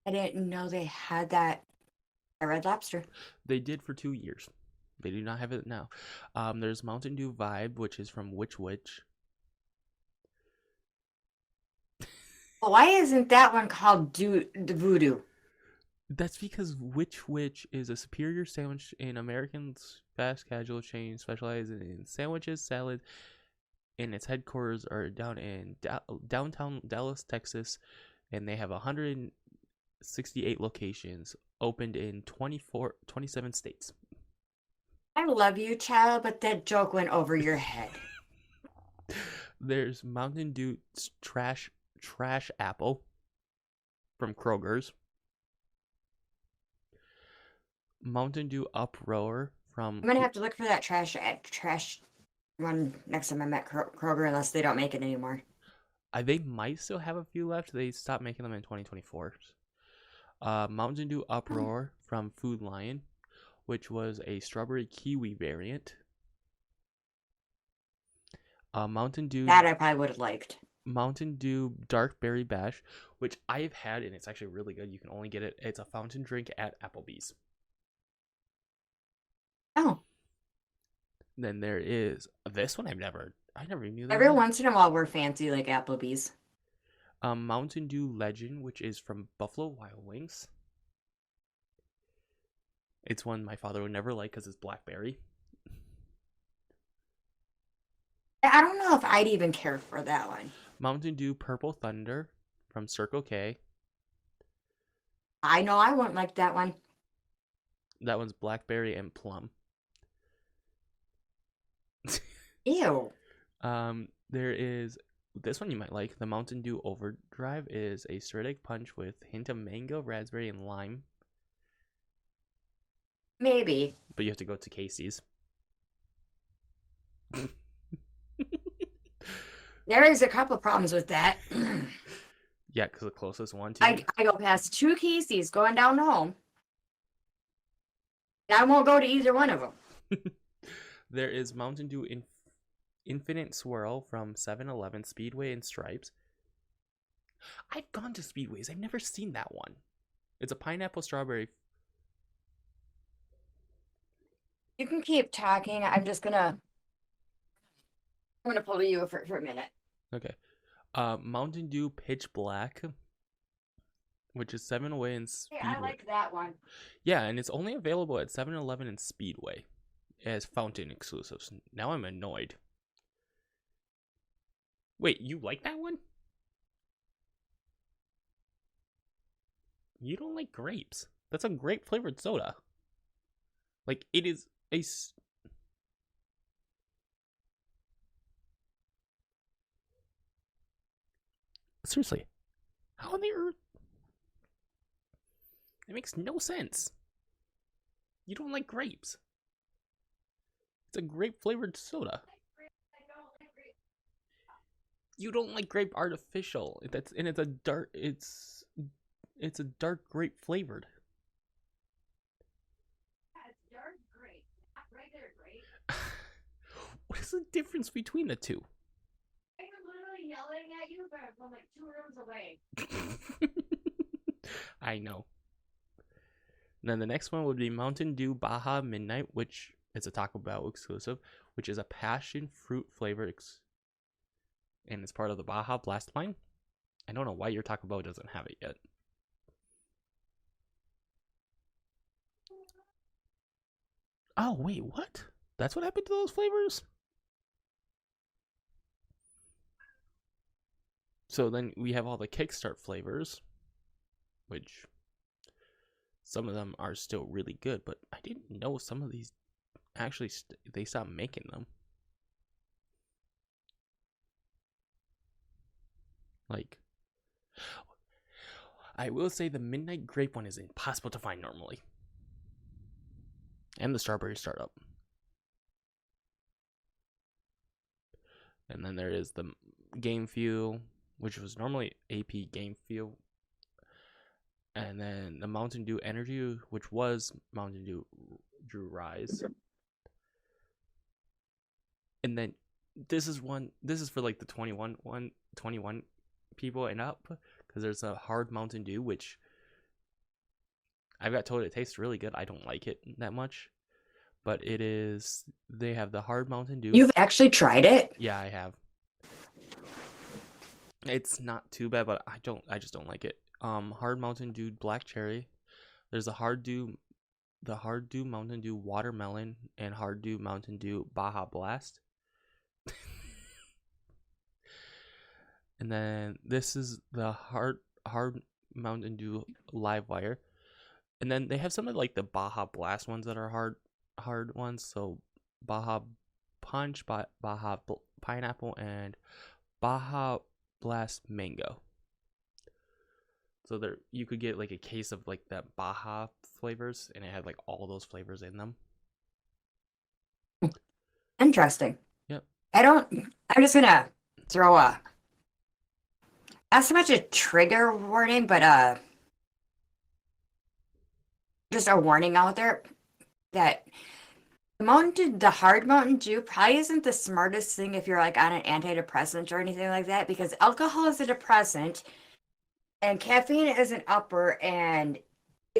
I didn't know they had that at Red Lobster. They did for 2 years. They do not have it now. There's Mountain Dew Vibe, which is from Witch. Well, why isn't that one called Voodoo? That's because Witch is a superior sandwich in American's fast casual chain specializing in sandwiches, salads, and its headquarters are down in downtown Dallas, Texas, and they have 168 locations opened in 27 states. I love you, child, but that joke went over your head. There's Mountain Dew Trash Apple from Kroger's. Mountain Dew Uproar from... I'm gonna have to look for that trash one next time I'm at Kroger, unless they don't make it anymore. They might still have a few left. They stopped making them in 2024. Mountain Dew Uproar from Food Lion, which was a strawberry kiwi variant. Mountain Dew... That I probably would have liked. Mountain Dew Dark Berry Bash, which I've had, and it's actually really good. You can only get it. It's a fountain drink at Applebee's. Oh. Then there is this one. I never knew that. Every once in a while, we're fancy like Applebee's. Mountain Dew Legend, which is from Buffalo Wild Wings. It's one my father would never like because it's blackberry. I don't know if I'd even care for that one. Mountain Dew Purple Thunder from Circle K. I know I wouldn't like that one. That one's blackberry and plum. Ew. There is this one you might like. The Mountain Dew Overdrive is a acidic punch with hint of mango, raspberry, and lime. Maybe. But you have to go to Casey's. There is a couple problems with that. Yeah, because the closest one to you. I go past 2 Casey's going down home. I won't go to either one of them. There is Mountain Dew Infinite Swirl from 7-Eleven, Speedway, and Stripes. I've gone to Speedways. I've never seen that one. It's a pineapple strawberry. You can keep talking. I'm gonna pull you for a minute. Okay. Mountain Dew Pitch Black, which is 7-Away and Speedway. Hey, I like that one. Yeah, and it's only available at 7-Eleven and Speedway as fountain exclusives. Now I'm annoyed. Wait, you like that one? You don't like grapes. That's a grape flavored soda. Like, it is a. Seriously, how on the earth? It makes no sense. You don't like grapes. It's a grape flavored soda. You don't like grape artificial. It's a dark. It's a dark grape flavored. It's dark grape, not regular grape. What is the difference between the two? I'm literally yelling at you from like 2 rooms away. I know. And then the next one would be Mountain Dew Baja Midnight, which is a Taco Bell exclusive, which is a passion fruit flavor, and it's part of the Baja Blast line. I don't know why your Taco Bell doesn't have it yet. Oh, wait, what? That's what happened to those flavors? So then we have all the Kickstart flavors, which some of them are still really good, but I didn't know some of these actually they stopped making them. Like, I will say the Midnight Grape one is impossible to find normally. And the Strawberry Startup. And then there is the Game Fuel, which was normally AP Game Fuel. And then the Mountain Dew Energy, which was Mountain Dew Rise. And then this is for like the 21 people and up, because there's a hard Mountain Dew, which I've got told it tastes really good. I don't like it that much, but they have the hard Mountain Dew. You've actually tried it? Yeah, I have. It's not too bad, but I just don't like it. Hard Mountain Dew Black Cherry. There's the Hard Dew Mountain Dew Watermelon, and Hard Dew Mountain Dew Baja Blast. And then this is the hard Mountain Dew Live Wire. And then they have some of like the Baja Blast ones that are hard ones. So Baja Punch, Baja Pineapple, and Baja Blast Mango. So there you could get like a case of like the Baja flavors, and it had like all those flavors in them. Interesting. Yep. I'm just gonna throw not so much a trigger warning, but just a warning out there that the hard Mountain Dew probably isn't the smartest thing if you're like on an antidepressant or anything like that, because alcohol is a depressant and caffeine is an upper, and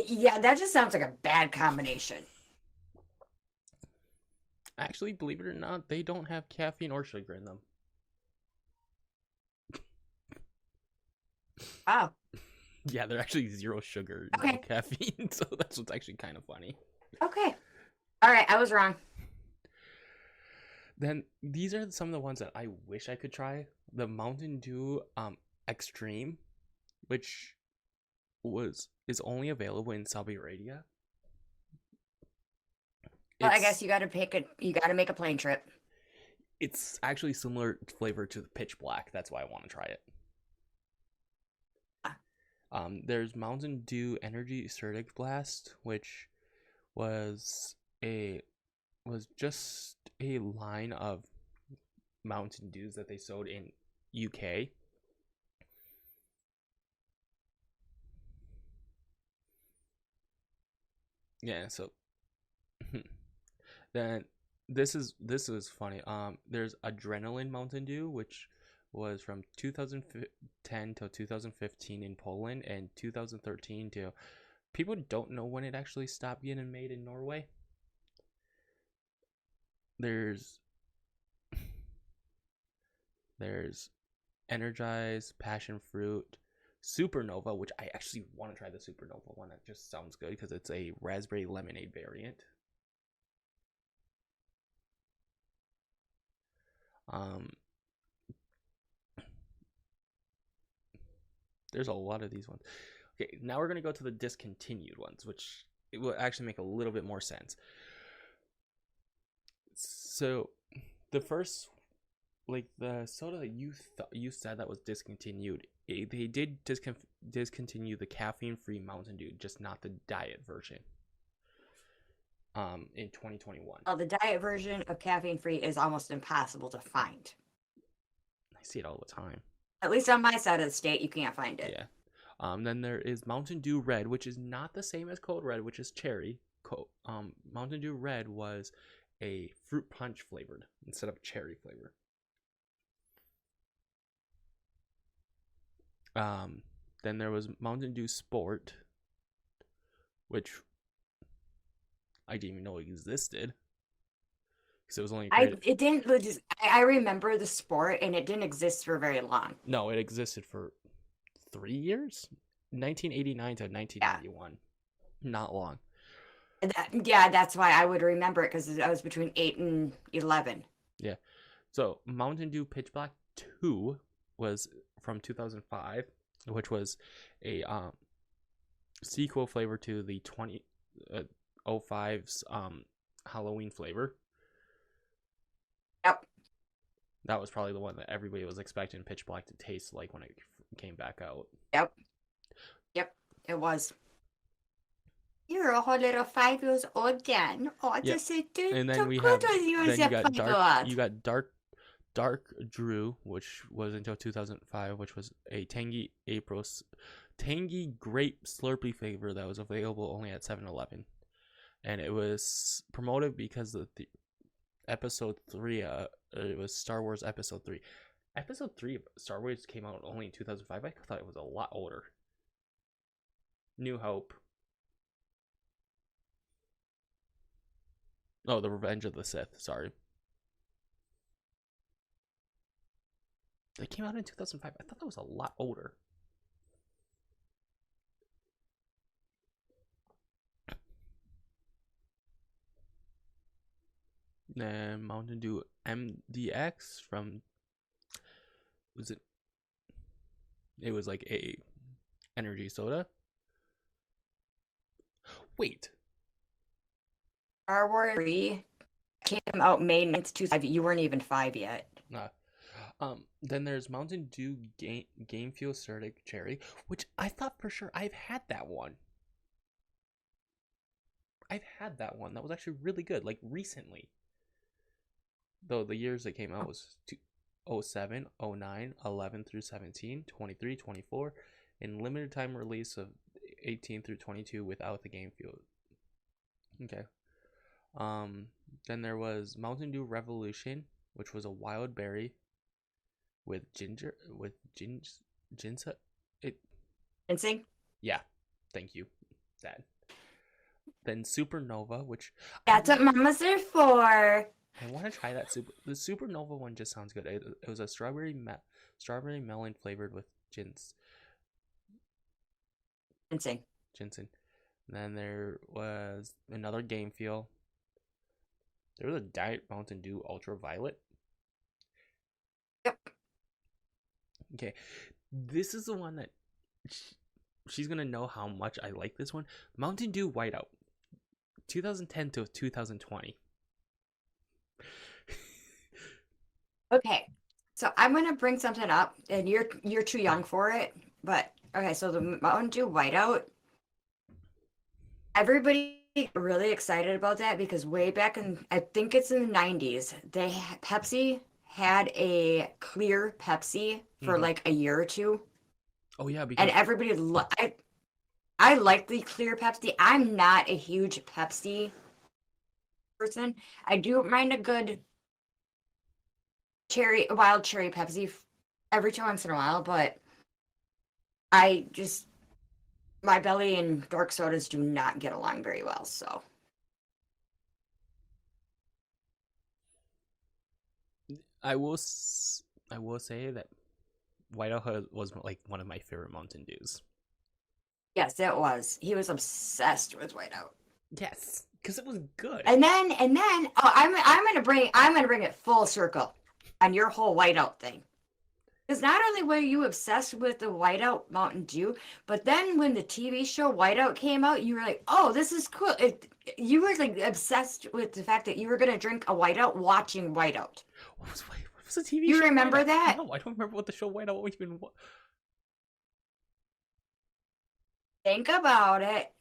yeah, that just sounds like a bad combination. Actually, believe it or not, they don't have caffeine or sugar in them. Oh. Yeah, they're actually zero sugar, no caffeine, so that's what's actually kind of funny. Okay. All right, I was wrong. Then these are some of the ones that I wish I could try. The Mountain Dew Extreme, which is only available in Saudi Arabia. Well, I guess you got to make a plane trip. It's actually similar flavor to the Pitch Black. That's why I want to try it. There's Mountain Dew Energy Surdic Blast, which was just a line of Mountain Dews that they sold in UK. Yeah, so then this is funny. There's Adrenaline Mountain Dew, which was from 2010 to 2015 in Poland, and 2013 to people don't know when it actually stopped getting made in Norway. There's Energize, Passion Fruit, Supernova, which I actually want to try the Supernova one. That just sounds good because it's a raspberry lemonade variant. There's a lot of these ones. Okay, now we're gonna go to the discontinued ones, which it will actually make a little bit more sense. So, the first, like the soda that you said that was discontinued, they did discontinue the caffeine-free Mountain Dew, just not the diet version. In 2021. Well, the diet version of caffeine-free is almost impossible to find. I see it all the time. At least on my side of the state, you can't find it. Yeah. Then there is Mountain Dew Red, which is not the same as Code Red, which is cherry. Mountain Dew Red was a fruit punch flavored instead of cherry flavor. Then there was Mountain Dew Sport, which I didn't even know existed because it was only It didn't. I remember the sport, and it didn't exist for very long. No, it existed for 3 years, 1989 to 1991. Yeah. Not long. That's why I would remember it, because I was between 8 and 11. Yeah. So Mountain Dew Pitch Black 2 was from 2005, which was a sequel flavor to the 2005's Halloween flavor. Yep. That was probably the one that everybody was expecting Pitch Black to taste like when it came back out. Yep. It was. You're a whole little 5 years old then. Oh, yeah. Just a and then we have. You got Dark Drew, which was until 2005, which was a tangy grape Slurpee flavor that was available only at 7-Eleven, and it was promoted because of the episode 3. It was Star Wars Episode 3. Episode 3 of Star Wars came out only in 2005. I thought it was a lot older. New Hope. Oh, The Revenge of the Sith. Sorry. They came out in 2005. I thought that was a lot older. Then Mountain Dew MDX from... It was like a energy soda. Wait. Star Wars 3 came out May 9th, 2005. You weren't even 5 yet. Then there's Mountain Dew Game Fuel Certic Cherry, which I thought for sure I've had that one. That was actually really good, like recently. Though the years that came out was 07, 09, 11 through 17, 23, 24, and limited time release of 18 through 22 without the Game Fuel. Okay. Then there was Mountain Dew Revolution, which was a wild berry with ginseng. Ginseng? Yeah, thank you, Dad. Then Supernova, which that's what Mama's there for. I want to try that. The Supernova one just sounds good. It was a strawberry melon flavored with ginseng. And then there was another Game Fuel. There was a Diet Mountain Dew Ultraviolet. Yep. Okay, this is the one that she's gonna know how much I like this one. Mountain Dew Whiteout, 2010 to 2020. Okay, so I'm gonna bring something up, and you're too young for it. But okay, so the Mountain Dew Whiteout, everybody really excited about that because way back in, I think it's in the 90s, Pepsi had a clear Pepsi for like a year or two. Oh yeah, because and everybody I like the clear Pepsi. I'm not a huge Pepsi person. I do mind a good wild cherry Pepsi every once in a while, but my belly and dark sodas do not get along very well, so. I will say that Whiteout was like one of my favorite Mountain Dews. Yes, it was. He was obsessed with Whiteout. Yes, because it was good. And then I'm gonna bring it full circle on your whole Whiteout thing. Because not only were you obsessed with the Whiteout Mountain Dew, but then when the TV show Whiteout came out, you were like, "Oh, this is cool." You were like obsessed with the fact that you were gonna drink a Whiteout watching Whiteout. What was the TV You show? remember Whiteout? that? No, I don't remember what the show Whiteout even was. Think about it.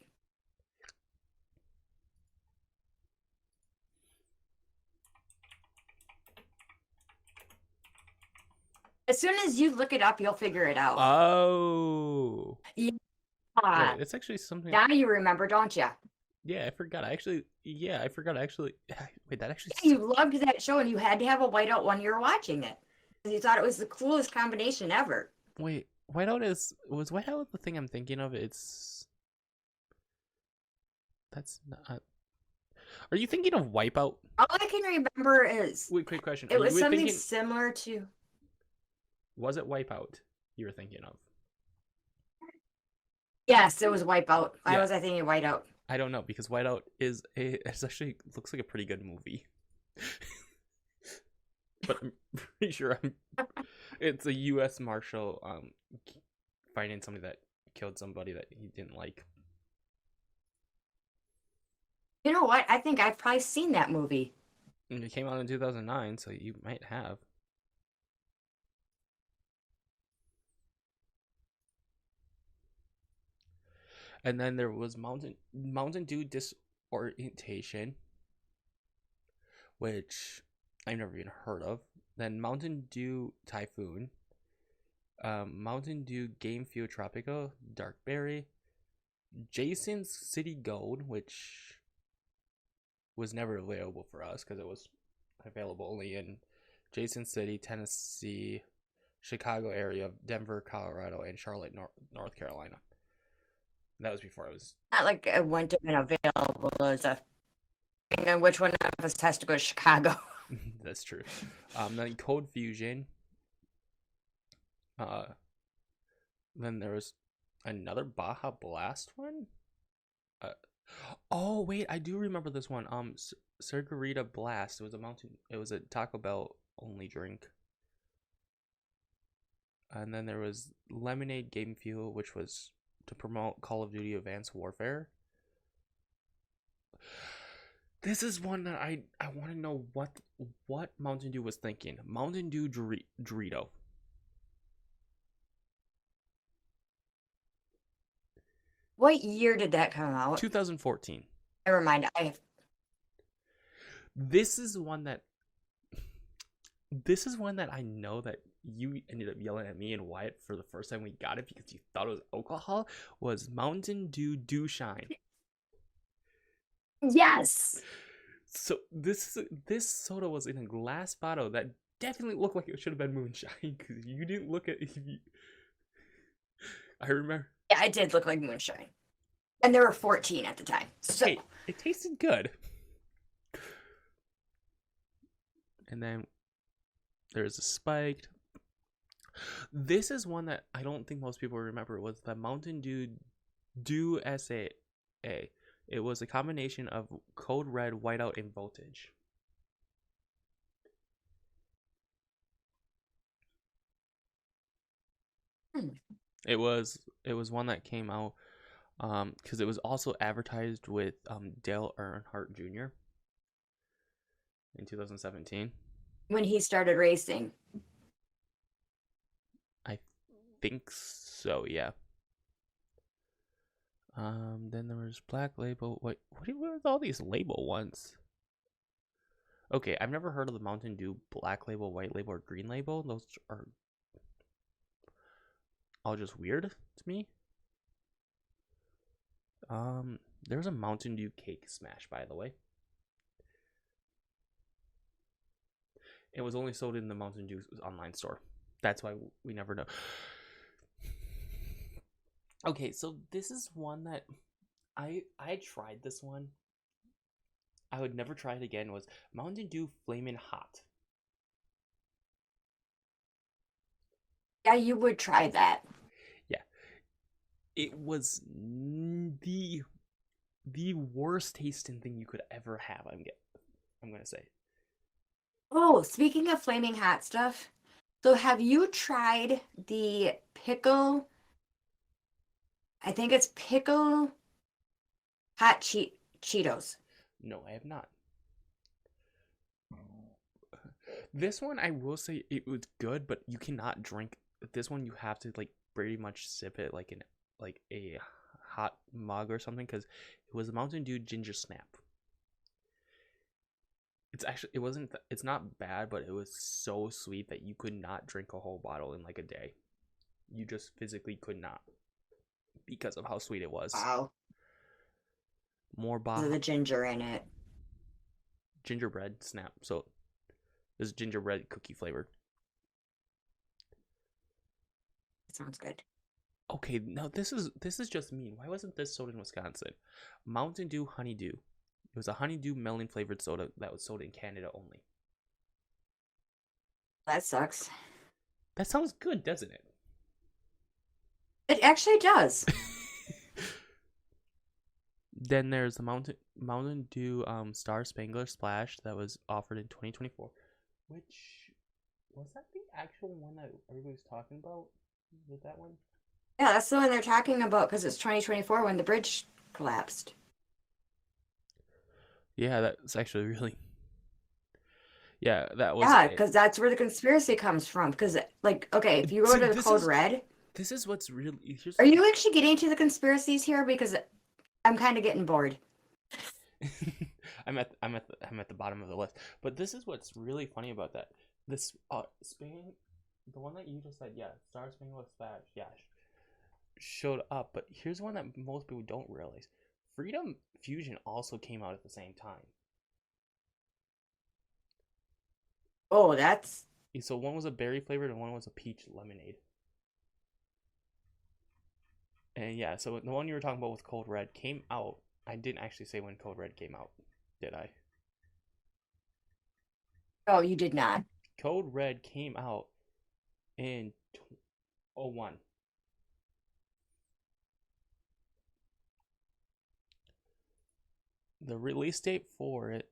As soon as you look it up, you'll figure it out. Oh. Yeah. Wait, it's actually something. Now you remember, don't you? Yeah, I forgot. I forgot. Wait, that actually. Yeah, you loved that show, and you had to have a Whiteout when you were watching it. You thought it was the coolest combination ever. Wait, was Whiteout the thing I'm thinking of? That's not. Are you thinking of Wipeout? All I can remember is Wait, quick question. it was something similar to. Was it Wipeout you were thinking of? Yes, it was Wipeout. Why Yeah. was I thinking Whiteout? I don't know, because Whiteout it's actually looks like a pretty good movie. But I'm pretty sure it's a U.S. Marshal finding somebody that killed somebody that he didn't like. You know what? I think I've probably seen that movie. And it came out in 2009, so you might have. And then there was Mountain Dew Disorientation, which I've never even heard of. Then Mountain Dew Typhoon, Mountain Dew Game Fuel Tropico, Darkberry, Jason's City Gold, which was never available for us because it was available only in Jason City, Tennessee, Chicago area, Denver, Colorado, and Charlotte, North Carolina. That was before it was. Not like it wouldn't have been available as a. And which one of us has to go to Chicago? That's true. Then Code Fusion. Then there was another Baja Blast one. Oh wait, I do remember this one. Surgarita Blast. It was a Taco Bell only drink. And then there was Lemonade Game Fuel, which was to promote Call of Duty Advanced Warfare. This is one that I want to know what Mountain Dew was thinking. Mountain Dew Dorito. What year did that come out? 2014. Never mind. This is one that I know that you ended up yelling at me and Wyatt for the first time we got it because you thought it was alcohol. Was Mountain Dew Dew Shine. Yes. So this soda was in a glass bottle that definitely looked like it should have been moonshine because you didn't look at. I remember. Yeah, it did look like moonshine, and there were 14 at the time. So hey, it tasted good. And then there's a spiked. This is one that I don't think most people remember. Was the Mountain Dew SA. It was a combination of Code Red, Whiteout, and Voltage. It was one that came out because it was also advertised with Dale Earnhardt Jr. in 2017. When he started racing. I think so, yeah. Then there was Black Label. What are all these label ones? Okay, I've never heard of the Mountain Dew Black Label, White Label, or Green Label. Those are all just weird to me. There's a Mountain Dew Cake Smash, by the way. It was only sold in the Mountain Dew online store. That's why we never know. Okay, so this is one that I tried this one. I would never try it again. Was Mountain Dew Flamin' Hot. Yeah, you would try that. Yeah. It was the worst tasting thing you could ever have, I'm going to say. Oh, speaking of flaming hot stuff, So have you tried the pickle? I think it's pickle hot Cheetos. No, I have not. This one, I will say it was good, but you cannot drink this one. You have to like pretty much sip it like in like a hot mug or something because it was a Mountain Dew Ginger Snap. It's actually it wasn't it's not bad, but it was so sweet that you could not drink a whole bottle in like a day. You just physically could not because of how sweet it was. Wow. More Because of the ginger in it. gingerbread snap. So this gingerbread cookie flavor. It sounds good. Okay, now this is just mean. Why wasn't this sold in Wisconsin? Mountain Dew Honeydew. It was a honeydew melon flavored soda that was sold in Canada only. That sucks. That sounds good, doesn't it? It actually does. Then there's the Mountain Dew Star Spangler Splash that was offered in 2024, which was that the actual one that everybody's talking about? Was that one? Yeah, that's the one they're talking about because it's 2024 when the bridge collapsed. Yeah, that's actually really. Yeah, that was. Yeah, because that's where the conspiracy comes from. Because, like, okay, if you go See, to the Code Red, This is what's really. are you actually getting to the conspiracies here? Because I'm kind of getting bored. I'm at the bottom of the list. But this is what's really funny about that. This Spain, the one that you just said, yeah, Star Spangled Splash, yeah, showed up. But here's one that most people don't realize: Freedom Fusion also came out at the same time. Oh, that's So one was a berry flavored and one was a peach lemonade. And yeah, so the one you were talking about with Code Red came out. I didn't actually say when Code Red came out, did I? oh, you did not. Code Red came out in 01. The release date for it.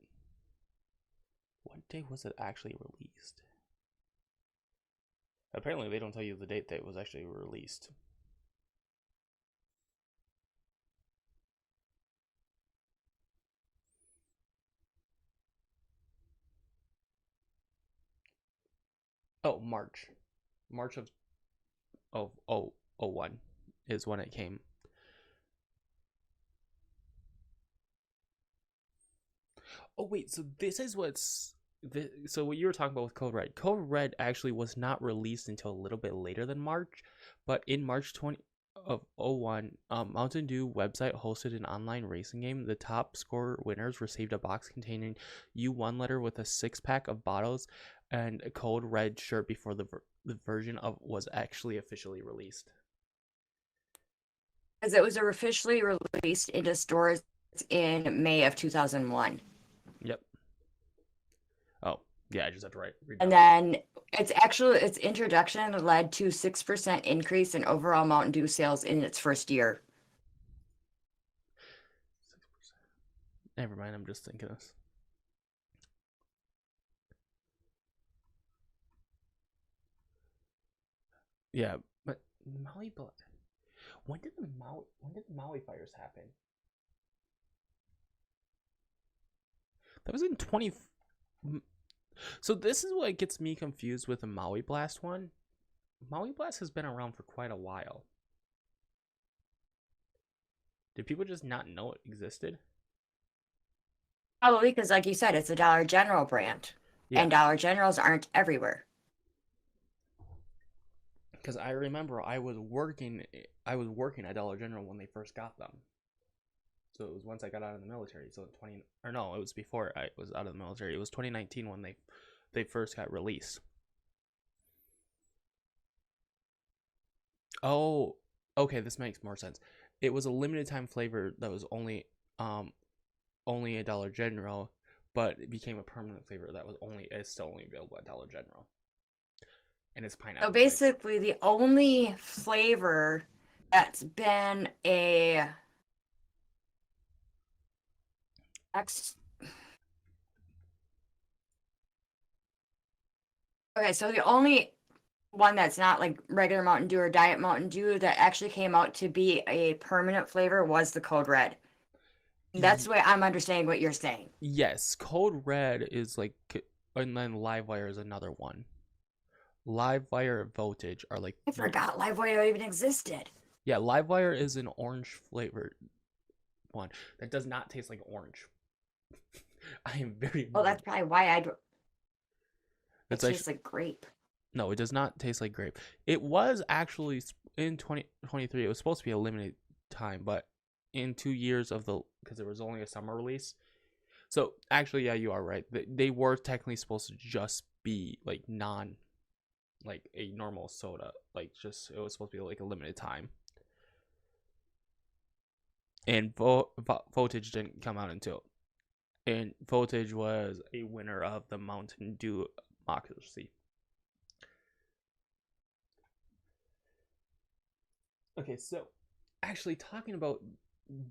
What day was it actually released? Apparently, they don't tell you the date that it was actually released. Oh, March. March of 01 is when it came. Oh wait, so this is so what you were talking about with Code Red. Code Red actually was not released until a little bit later than March, but in March 20 of 01, Mountain Dew website hosted an online racing game. The top score winners received a box containing U1 letter with a 6-pack of bottles and a Code Red shirt before the version of was actually officially released. Because it was officially released into stores in May of 2001. Yep. Oh, yeah, I just have to read And down. then its introduction led to 6% increase in overall Mountain Dew sales in its first year. 6%. Never mind, I'm just thinking this. Yeah, but Maui Black. When did the Maui fires happen? That was in 20. So this is what gets me confused with the Maui Blast one. Maui Blast has been around for quite a while. Did people just not know it existed? Probably because, like you said, it's a Dollar General brand. Yeah. And Dollar Generals aren't everywhere. Because I remember I was working at Dollar General when they first got them. So it was once I got out of the military. So it was before I was out of the military. It was 2019 when they first got released. Oh, okay, this makes more sense. It was a limited time flavor that was only a Dollar General, but it became a permanent flavor that is still only available at Dollar General. And it's pineapple. So basically, the only flavor that's been a okay, so the only one that's not like regular Mountain Dew or Diet Mountain Dew that actually came out to be a permanent flavor was the Code Red. That's the way I'm understanding what you're saying. Yes, Code Red is like, and then Livewire is another one. Livewire Voltage are like. I forgot Livewire even existed. Yeah, Livewire is an orange flavored one that does not taste like orange. I am very. Well, that's probably why it It's tastes like grape. No, it does not taste like grape. It was actually in 2023. It was supposed to be a limited time, but in 2 years of because it was only a summer release. So actually, yeah, you are right. They were technically supposed to just be like like a normal soda. Like just it was supposed to be like a limited time. And Voltage didn't come out until. And Voltage was a winner of the Mountain Dew DewMocracy. Okay, so actually talking about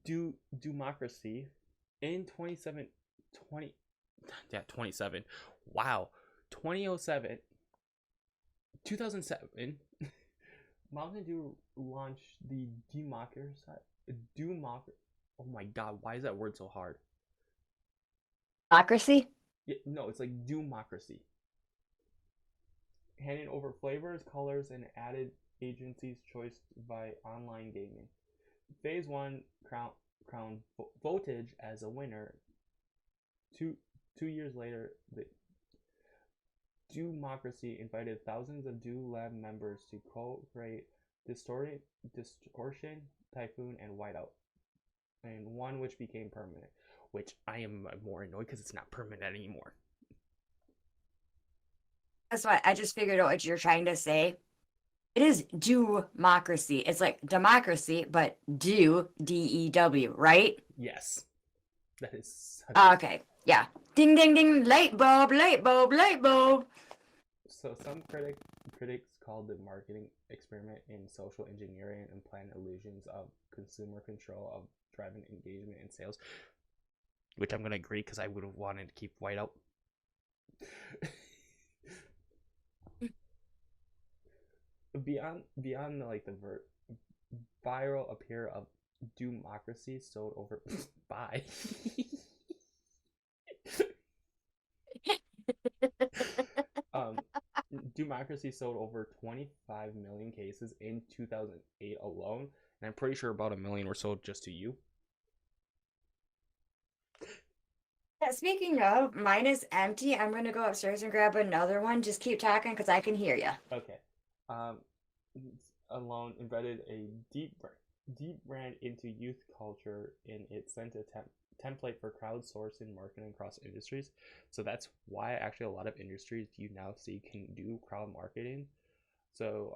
DewMocracy in 27 wow, 2007 Mountain Dew launched the oh my god, why is that word so hard? Democracy? Yeah, no, it's like DewMocracy. Handing over flavors, colors, and added agency's choice by online gaming. Phase 1 crowned Voltage as a winner. Two years later, the DewMocracy invited thousands of Dew Lab members to co-create Distortion, Typhoon, and Whiteout, and one which became permanent. Which I am more annoyed because it's not permanent anymore. That's why I just figured out what you're trying to say. It is DewMocracy. It's like democracy, but Dew, DEW, right? Yes. That is such Okay. Yeah. Ding, ding, ding. Light bulb, light bulb, light bulb. So some critics called the marketing experiment in social engineering and planned illusions of consumer control of driving engagement and sales, which I'm going to agree because I would have wanted to keep Whiteout. Beyond like the viral appeal of DewMocracy sold over bye. DewMocracy sold over 25 million cases in 2008 alone, and I'm pretty sure about 1 million were sold just to you. Yeah, speaking of, mine is empty. I'm going to go upstairs and grab another one. Just keep talking because I can hear you. Okay. Alone embedded a deep brand into youth culture in its sent a template for crowdsourcing marketing across industries. So that's why actually a lot of industries you now see can do crowd marketing. So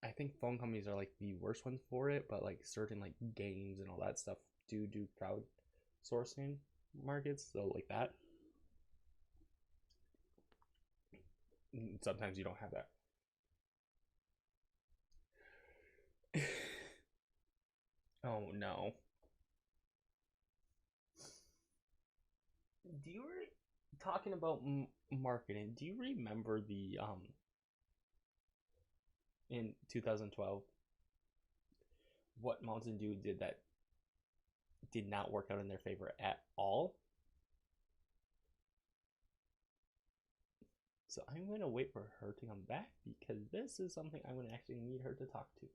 I think phone companies are like the worst ones for it, but like certain like games and all that stuff do crowdsourcing markets. So like that. Sometimes you don't have that. Oh no. Do you talking about marketing? Do you remember the in 2012 what Mountain Dew did that did not work out in their favor at all? So I'm going to wait for her to come back because this is something I'm going to actually need her to talk to.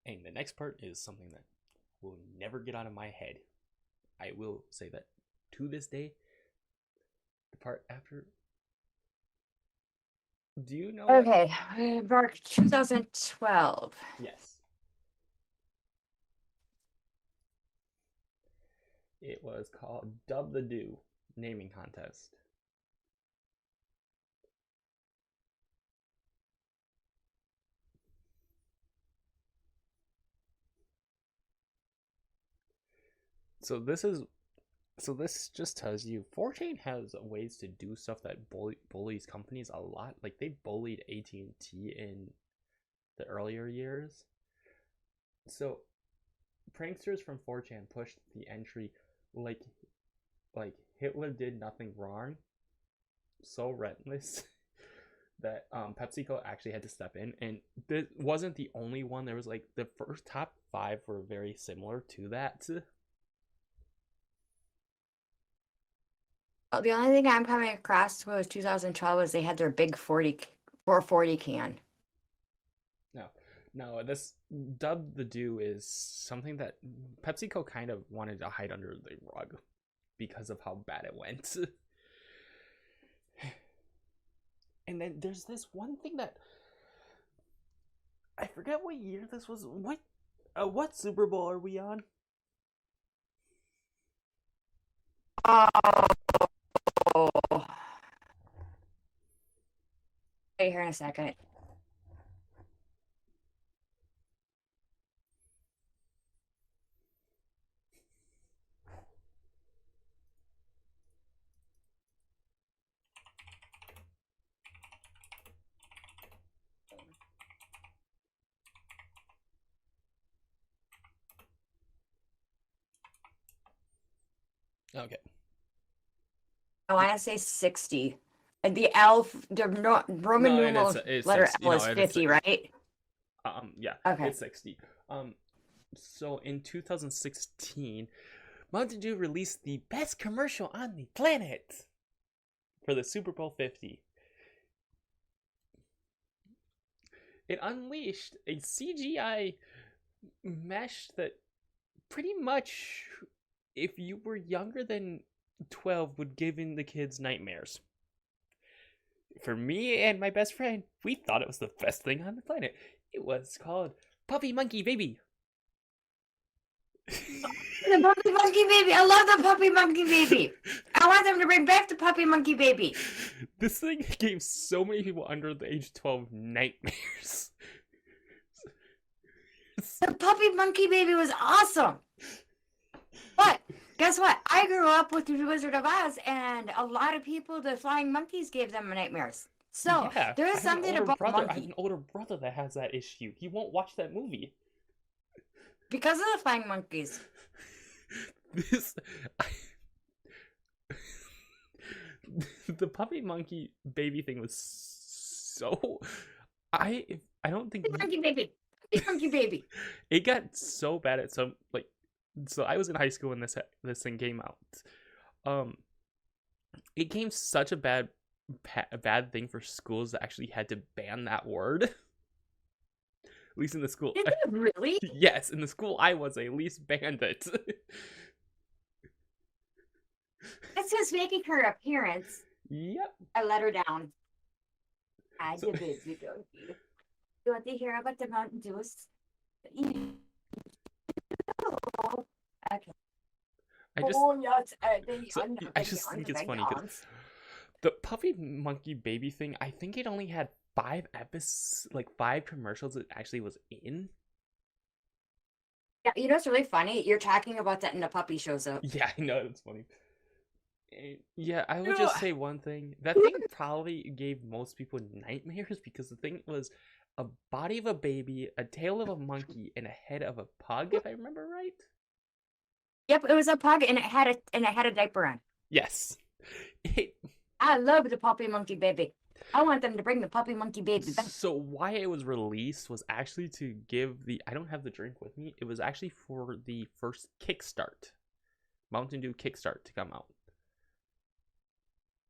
And the next part is something that will never get out of my head. I will say that to this day, the part after. Do you know? Okay, Mark 2012. Yes. It was called Dub the Dew naming contest. So this just tells you 4chan has ways to do stuff that bullies companies a lot. Like they bullied AT&T in the earlier years. So pranksters from 4chan pushed the entry like Hitler did nothing wrong, so relentless that PepsiCo actually had to step in, and this wasn't the only one. There was like the first top 5 were very similar to that. The only thing I'm coming across was 2012 was they had their big 440 can. No, this dubbed the Dew is something that PepsiCo kind of wanted to hide under the rug because of how bad it went. And then there's this one thing that I forget what year this was. What Super Bowl are we on? Oh. Wait here in a second. Okay. I want to say 60. And the L, the Roman numeral letter L is 50, right? Yeah. Okay. It's 60. So in 2016, Mountain Dew released the best commercial on the planet for the Super Bowl 50. It unleashed a CGI mesh that pretty much, if you were younger than 12, would give in the kids nightmares. For me and my best friend, we thought it was the best thing on the planet. It was called Puppy Monkey Baby. The Puppy Monkey Baby. I love the Puppy Monkey Baby. I want them to bring back the Puppy Monkey Baby. This thing gave so many people under the age of 12 nightmares. The Puppy Monkey Baby was awesome. But guess what? I grew up with the Wizard of Oz, and a lot of people, the flying monkeys gave them nightmares. So Yeah, there is something about I have monkey. an older brother that has that issue. He won't watch that movie. Because of the flying monkeys. The Puppy Monkey Baby thing was so... I don't think... Monkey Baby. Monkey Baby. It got so bad at some... So I was in high school when this thing came out. It became such a bad thing for schools that actually had to ban that word. At least in the school. Did they really? Yes, in the school I was, they at least banned it. That's just making her appearance. Yep. I let her down. I did busy, don't you? You want to hear about the Mountain Dews? Okay. I just think it's funny because the Puppy Monkey Baby thing, I think it only had 5 episodes, like 5 commercials it actually was in. Yeah, you know what's really funny? You're talking about that and the puppy shows up. Yeah, I know, it's funny. Yeah, I would just say one thing. That thing probably gave most people nightmares because the thing was a body of a baby, a tail of a monkey, and a head of a pug, if I remember right. Yep, it was a pug and it had a diaper on. Yes. I love the Puppy Monkey Baby. I want them to bring the Puppy Monkey Baby back. So why it was released was actually to give the... I don't have the drink with me. It was actually for the first Kickstart. Mountain Dew Kickstart to come out.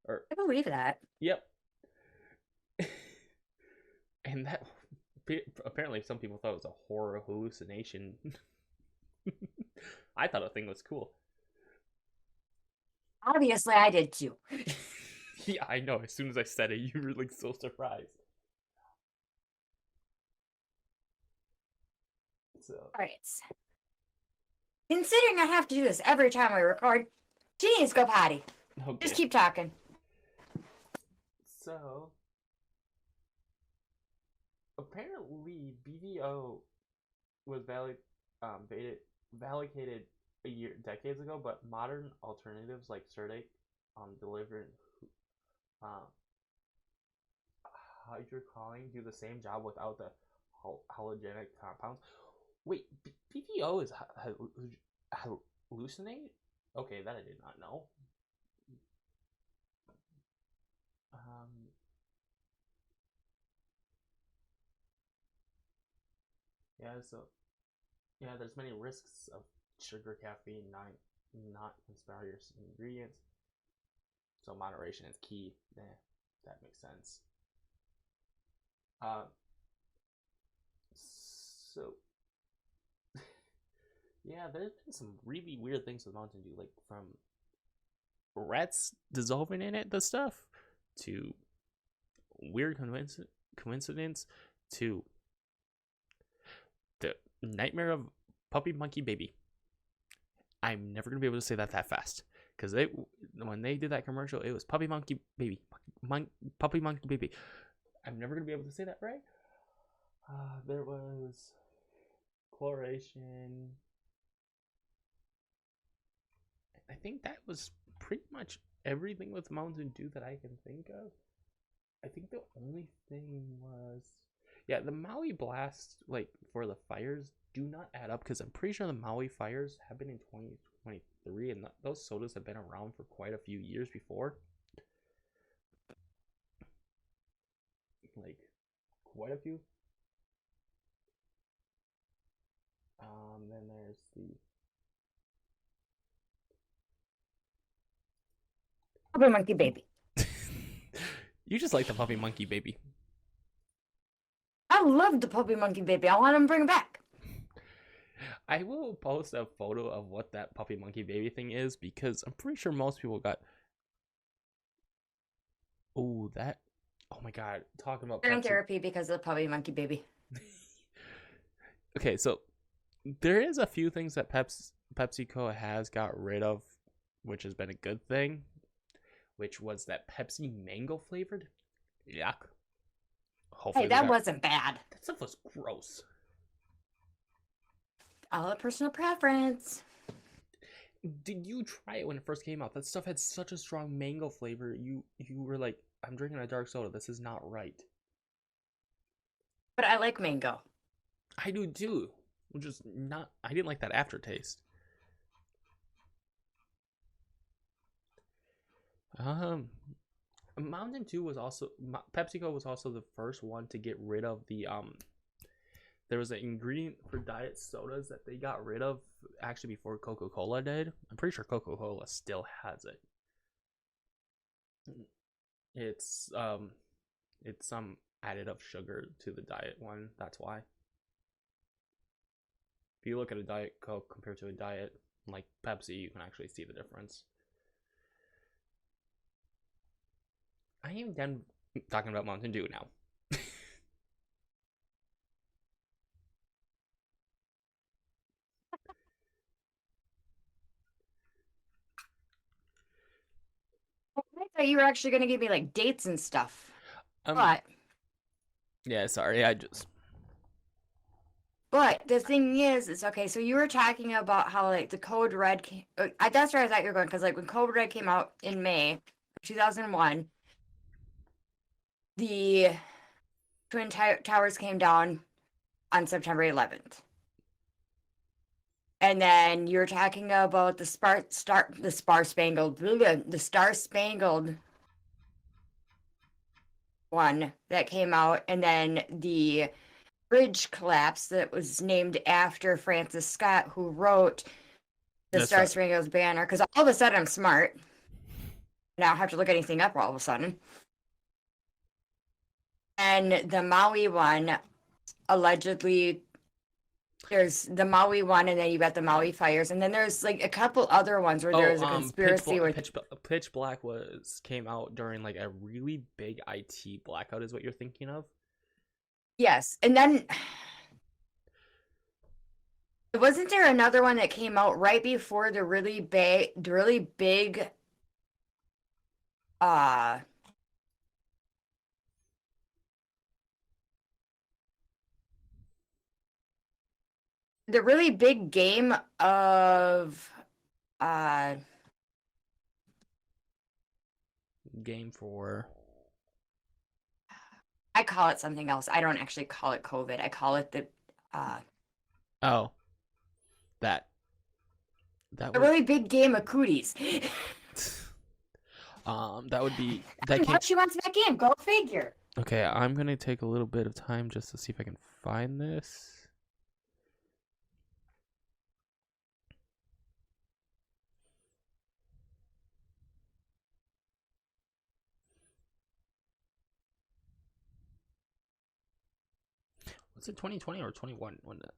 I believe that. Yep. And that... Apparently some people thought it was a horror hallucination. I thought the thing was cool. Obviously, I did too. Yeah, I know. As soon as I said it, you were like so surprised. So. All right. Considering I have to do this every time we record, she needs to go potty. Okay. Just keep talking. So, apparently, BDO was validated decades ago, but modern alternatives like Certic deliver hydrocolling do the same job without the halogenic compounds. Wait, BDO is hallucinate? Okay, that I did not know. Yeah, so yeah, there's many risks of sugar, caffeine, not conspicuous ingredients. So moderation is key. Yeah, that makes sense. Uh, so yeah, there's been some really weird things with Mountain Dew, like from rats dissolving in it, the stuff, to weird coincidence, to the nightmare of puppy monkey baby. I'm never gonna be able to say that fast because when they did that commercial, it was puppy monkey baby, puppy monkey baby. I'm never gonna be able to say that right. There was chloration. I think that was pretty much everything with Mountain Dew that I can think of. I think the only thing was, yeah, the Maui Blast, like for the fires, do not add up because I'm pretty sure the Maui fires have been in 2023, and those sodas have been around for quite a few years before. Like, quite a few. Then there's the Puppy monkey baby. You just like the puppy monkey baby. I love the puppy monkey baby. I want him to bring it back. I will post a photo of what that puppy monkey baby thing is because I'm pretty sure most people got. Oh, that. Oh my god. Talking about They're in Pepsi. therapy because of the puppy monkey baby. Okay, so there is a few things that PepsiCo has got rid of, which has been a good thing, which was that Pepsi mango flavored. Yuck. Hopefully Hey, that wasn't bad. that stuff was gross. All a personal preference. Did you try it when it first came out? That stuff had such a strong mango flavor. You were like, I'm drinking a dark soda. This is not right. But I like mango. I do too. Just not. I didn't like that aftertaste. Mountain Dew was also PepsiCo was also the first one to get rid of the There was an ingredient for diet sodas that they got rid of actually before Coca-Cola did. I'm pretty sure Coca-Cola still has it. It's some added of sugar to the diet one. That's why. If you look at a Diet Coke compared to a diet like Pepsi, you can actually see the difference. I am done talking about Mountain Dew now. I thought you were actually going to give me like dates and stuff. But yeah, sorry, But the thing is okay. So you were talking about how like the Code Red. That's where I thought you were going because like when Code Red came out in May 2001, the Twin Towers came down on September 11th. And then you're talking about the Star Spangled one that came out, and then the bridge collapse that was named after Francis Scott, who wrote the Star Spangled Banner. Because all of a sudden I'm smart. Now I don't have to look anything up all of a sudden. And the Maui one, allegedly, there's the Maui one, and then you got the Maui fires, and then there's like a couple other ones where there's a conspiracy with Pitch Black came out during like a really big IT blackout, is what you're thinking of? Yes, and then wasn't there another one that came out right before the really big the really big game of game for I call it something else. I don't actually call it COVID. I call it the that a really big game of cooties. that would be What she wants back in. Go figure. Okay, I'm gonna take a little bit of time just to see if I can find this. Was it 2020 or 21 when that?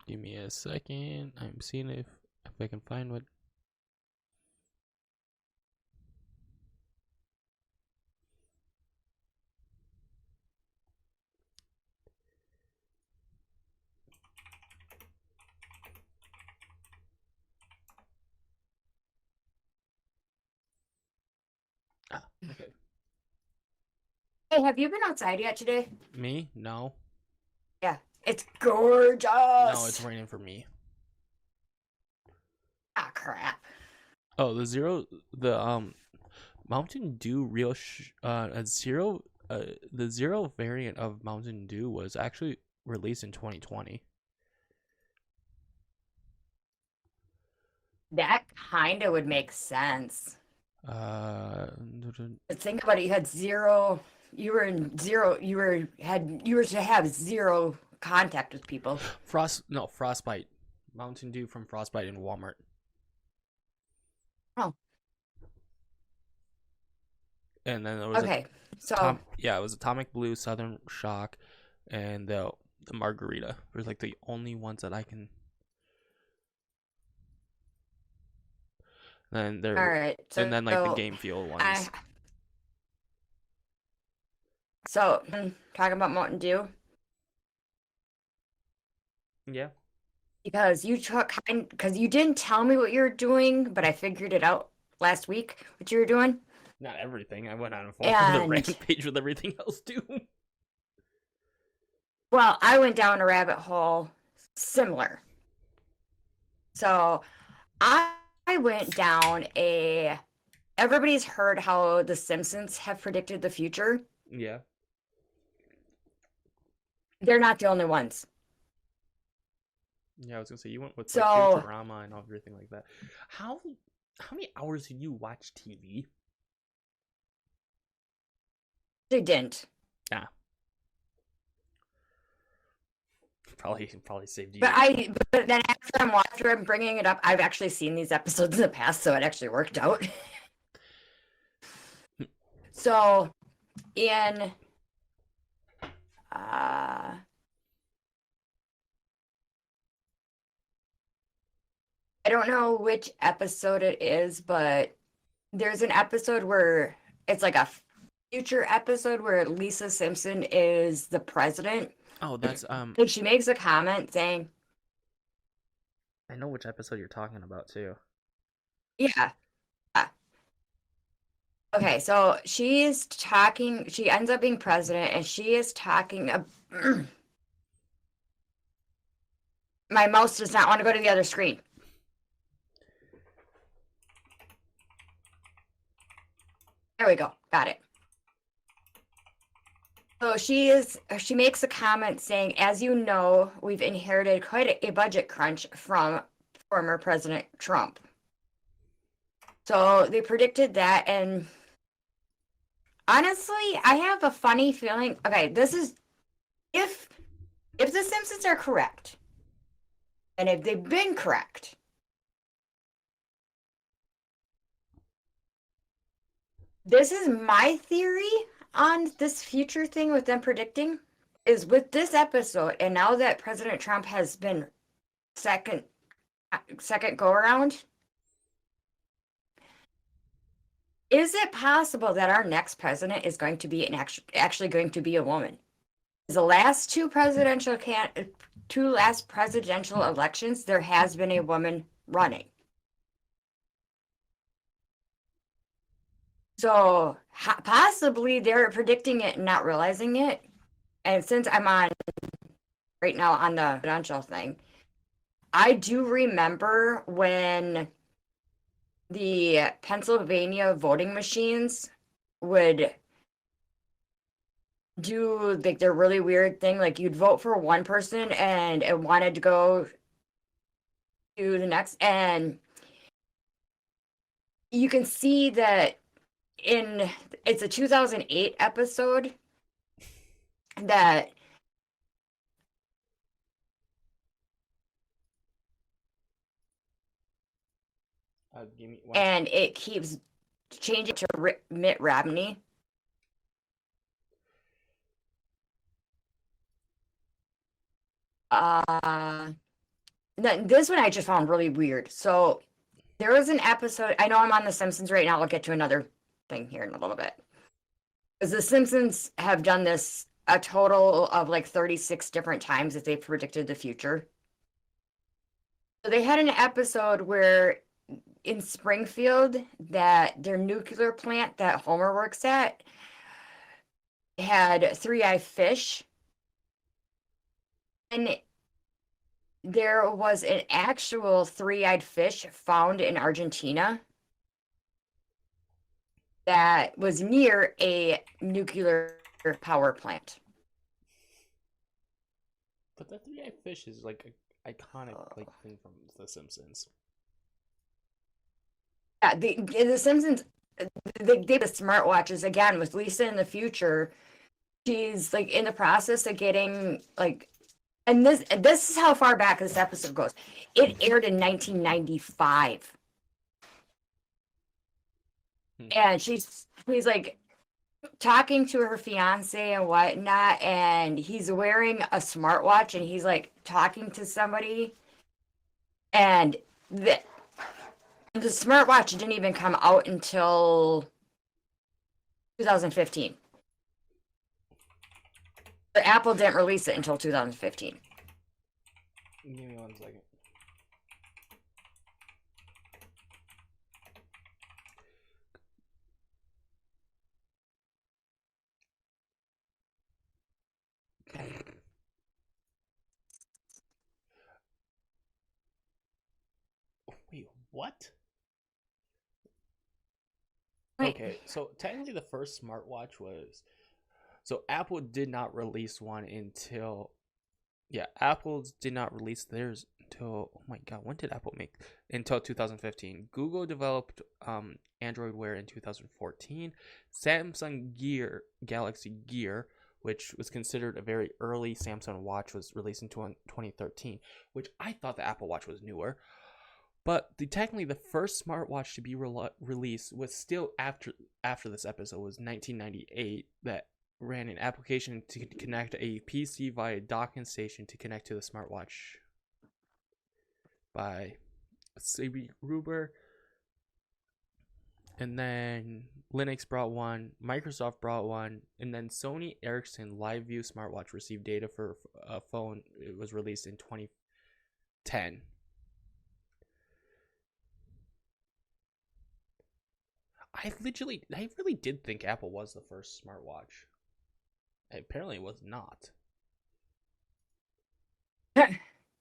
Give me a second. I'm seeing if I can find what. Ah, okay. Hey, have you been outside yet today? Me? No. Yeah, it's gorgeous. No, it's raining for me. Ah, crap. Oh, the Mountain Dew the zero variant of Mountain Dew was actually released in 2020. That kind of would make sense. Uh, But think about it. You had zero. You were in zero. You were to have zero contact with people. Frostbite. Mountain Dew from Frostbite in Walmart. Oh, And then there was okay. So it was Atomic Blue, Southern Shock, and the Margarita. There's like the only ones that I can. Then there, all right. and then like the Game Fuel ones. Talking about Mountain Dew Yeah. because you didn't tell me what you were doing, but I figured it out last week what you were doing. Not everything. I went on a And rampage with everything else too. well, I went down a rabbit hole similar. So I went down a. Everybody's heard how the Simpsons have predicted the future. Yeah. They're not the only ones. Yeah, I was gonna say you went with So- like Futurama and everything like that. How many hours did you watch TV? They didn't. Yeah. Probably saved you. But then after I'm bringing it up, I've actually seen these episodes in the past, so it actually worked out. So, in I don't know which episode it is, but there's an episode where it's like a future episode where Lisa Simpson is the president. Oh, that's And she makes a comment saying, I know which episode you're talking about too. yeah. Okay, so she ends up being president, and she is talking. My mouse does not want to go to the other screen. There we go. Got it. So she makes a comment saying, as you know, we've inherited quite a budget crunch from former President Trump. So they predicted that, and honestly, I have a funny feeling. Okay, this is if the Simpsons are correct, and if they've been correct, this is my theory on this future thing with them predicting is with this episode, and now that President Trump has been second go around, is it possible that our next president is going to be actually going to be a woman? The last two last presidential elections, there has been a woman running. So possibly they're predicting it and not realizing it. And since I'm on right now on the presidential thing, I do remember when the Pennsylvania voting machines would do like their really weird thing. Like you'd vote for one person and it wanted to go to the next. And you can see that it's a 2008 episode that Give me one. and it keeps changing to Mitt Romney. This one I just found really weird. So there was an episode. I know I'm on The Simpsons right now. I'll get to another thing here in a little bit. Because The Simpsons have done this a total of like 36 different times that they've predicted the future. So they had an episode where in Springfield that their nuclear plant that Homer works at had three-eyed fish. And there was an actual three-eyed fish found in Argentina that was near a nuclear power plant. But the three-eyed fish is like an iconic like thing from The Simpsons. Yeah, the Simpsons, they did the smartwatches again with Lisa in the future. She's like in the process of getting like, and this is how far back this episode goes. It aired in 1995. And she's like talking to her fiance and whatnot, and he's wearing a smartwatch, and he's like talking to somebody, and the smartwatch didn't even come out until 2015. But Apple didn't release it until 2015. Give me 1 second. Wait, what? Wait. Okay, so technically the first smartwatch was... So Apple did not release one until... Yeah, Apple did not release theirs until... Oh my god, when did Apple make... Until 2015. Google developed Android Wear in 2014. Samsung Gear, Galaxy Gear, which was considered a very early Samsung watch, was released in 2013, which I thought the Apple Watch was newer. But technically, the first smartwatch to be released was still after this episode, was 1998, that ran an application to connect a PC via docking station to connect to the smartwatch by C.B. Ruber. And then Linux brought one, Microsoft brought one, and then Sony Ericsson LiveView smartwatch received data for a phone. It was released in 2010. I really did think Apple was the first smartwatch. Apparently it was not.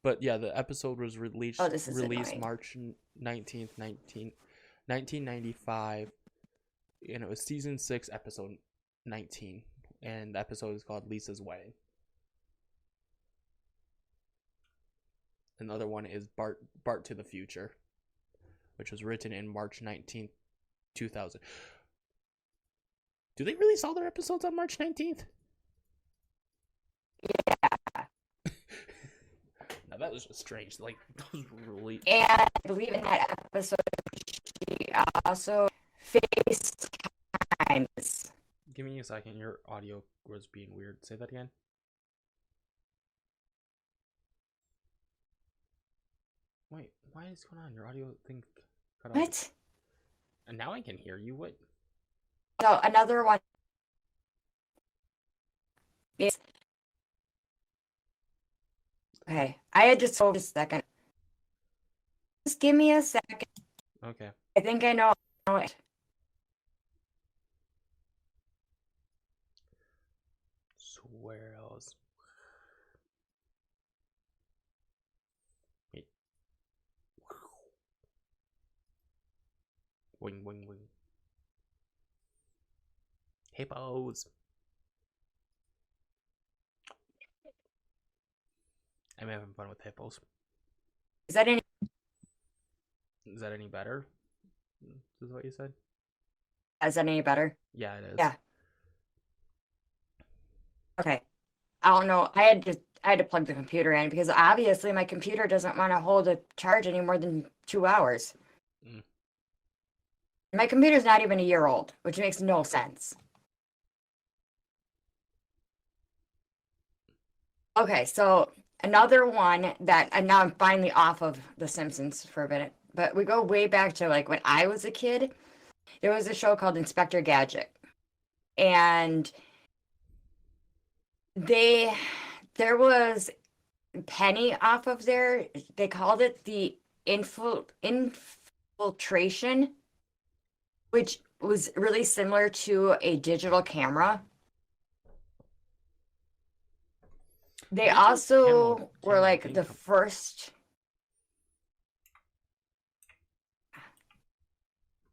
But yeah, the episode was released March 19th, 1995. And it was season 6, episode 19. And the episode is called Lisa's Wedding. Another one is Bart to the Future, which was written in March 19th, 2000. Do they release all their episodes on March 19th? Yeah. Now that was just strange. Like, those really... And I believe in that episode, she also FaceTimes. Give me a second. Your audio was being weird. Say that again. Wait, why is going on? Your audio thing cut off. What? And now I can hear you. What? So another one is... Okay, I had just told a second. Just give me a second. Okay. I think I know it. So where else? Wait. Wing, wing, wing. Hippos. I'm having fun with hippos. Is that any? Is that any better? Is what you said? Is that any better? Yeah, it is. Yeah. Okay. I don't know. I had to plug the computer in because obviously my computer doesn't want to hold a charge any more than 2 hours. My computer's not even a year old, which makes no sense. Okay, so another one that, and now I'm finally off of The Simpsons for a minute, but we go way back to like when I was a kid. There was a show called Inspector Gadget, and there was Penny off of there. They called it the infiltration, which was really similar to a digital camera. They Digital also were camera like didn't the come- first.